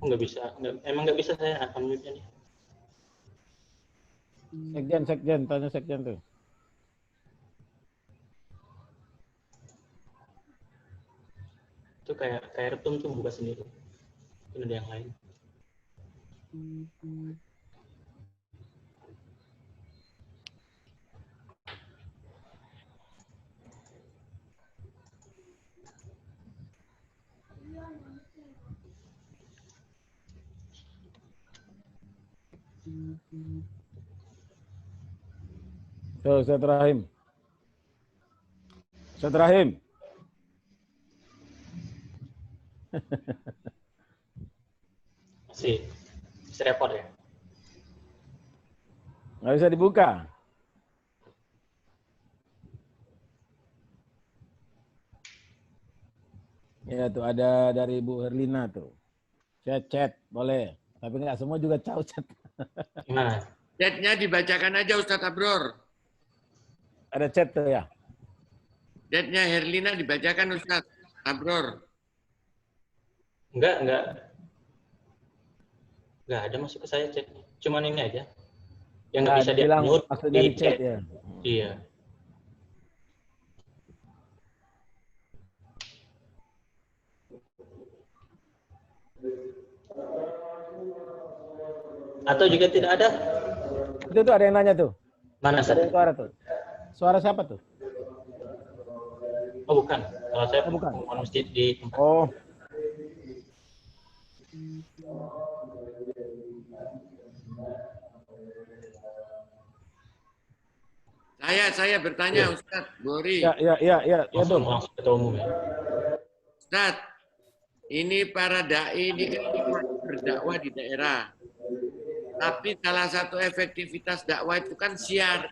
Nggak bisa, emang nggak bisa saya unmute-nya nih. Sekjen, tanya sekjen tuh. Itu kayak retum tuh buka sendiri. Itu ada yang lain. Tuh, Ustaz Rahim. Ustaz Rahim. Masih repot ya? Nggak bisa dibuka. Ya tuh ada dari Bu Herlina tuh. Chat boleh. Tapi nggak semua juga tahu chat. Gimana? Chatnya dibacakan aja Ustadz Abror. Ada chat tuh ya. Chatnya Herlina dibacakan Ustadz Abror. Enggak ada masuk ke saya chat. Cuman ini aja. Yang nggak bisa bilang di-upload maksudnya di chat ya. Iya. Atau juga tidak ada? Itu tuh ada yang nanya tuh. Mana Ada yang suara tuh. Suara siapa tuh? Oh bukan. Kalau saya bukan. masjid di tempat. Oh. Saya bertanya Ustadz Bori. Ya Langsung tuh. ketua umum ya. Ustadz, ini para dai ini kan berdakwah di daerah. Tapi salah satu efektivitas dakwah itu kan siar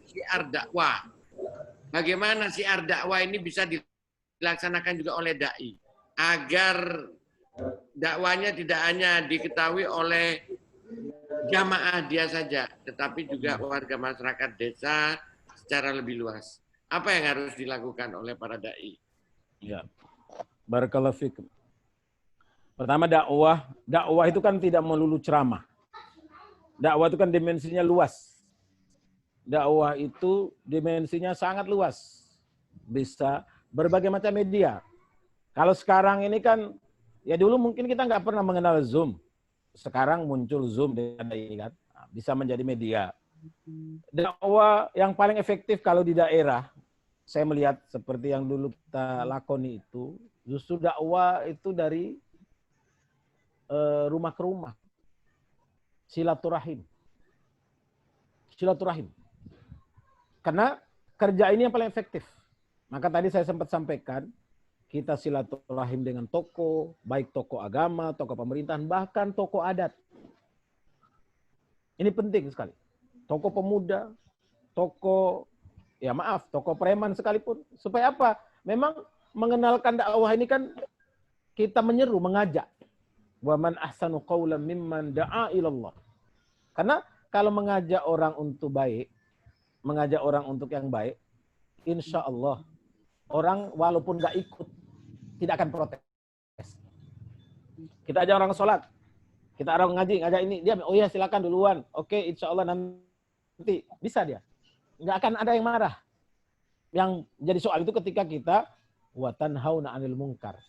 dakwah. Bagaimana siar dakwah ini bisa dilaksanakan juga oleh dai agar dakwanya tidak hanya diketahui oleh jamaah dia saja, tetapi juga warga masyarakat desa secara lebih luas. Apa yang harus dilakukan oleh para dai? Ya. Barakallahu fikum. Pertama dakwah itu kan tidak melulu ceramah. Dakwah itu kan dimensinya luas. Dakwah itu dimensinya sangat luas. Bisa berbagai macam media. Kalau sekarang ini kan, ya dulu mungkin kita nggak pernah mengenal Zoom. Sekarang muncul Zoom dengan ini kan. Bisa menjadi media. Dakwah yang paling efektif kalau di daerah, saya melihat seperti yang dulu kita lakoni itu, justru dakwah itu dari rumah ke rumah. Silaturahim. Karena kerja ini yang paling efektif. Maka tadi saya sempat sampaikan, kita silaturahim dengan tokoh, baik tokoh agama, tokoh pemerintahan, bahkan tokoh adat. Ini penting sekali. Tokoh pemuda, tokoh preman sekalipun. Supaya apa? Memang mengenalkan dakwah ini kan kita menyeru, mengajak. Wa man ahsanu qawlan mimman da'a ilallah. Karena kalau mengajak orang untuk baik, mengajak orang untuk yang baik, insya Allah orang walaupun nggak ikut tidak akan protes. Kita ajak orang sholat, kita orang ngaji, ngajak ini dia, oh ya silakan duluan, oke insya Allah nanti bisa dia, nggak akan ada yang marah. Yang jadi soal itu ketika kita wa tanhauna 'anil munkar.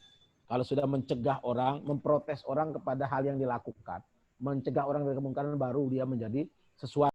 Kalau sudah mencegah orang, memprotes orang kepada hal yang dilakukan, mencegah orang dari kemungkaran, baru dia menjadi sesuatu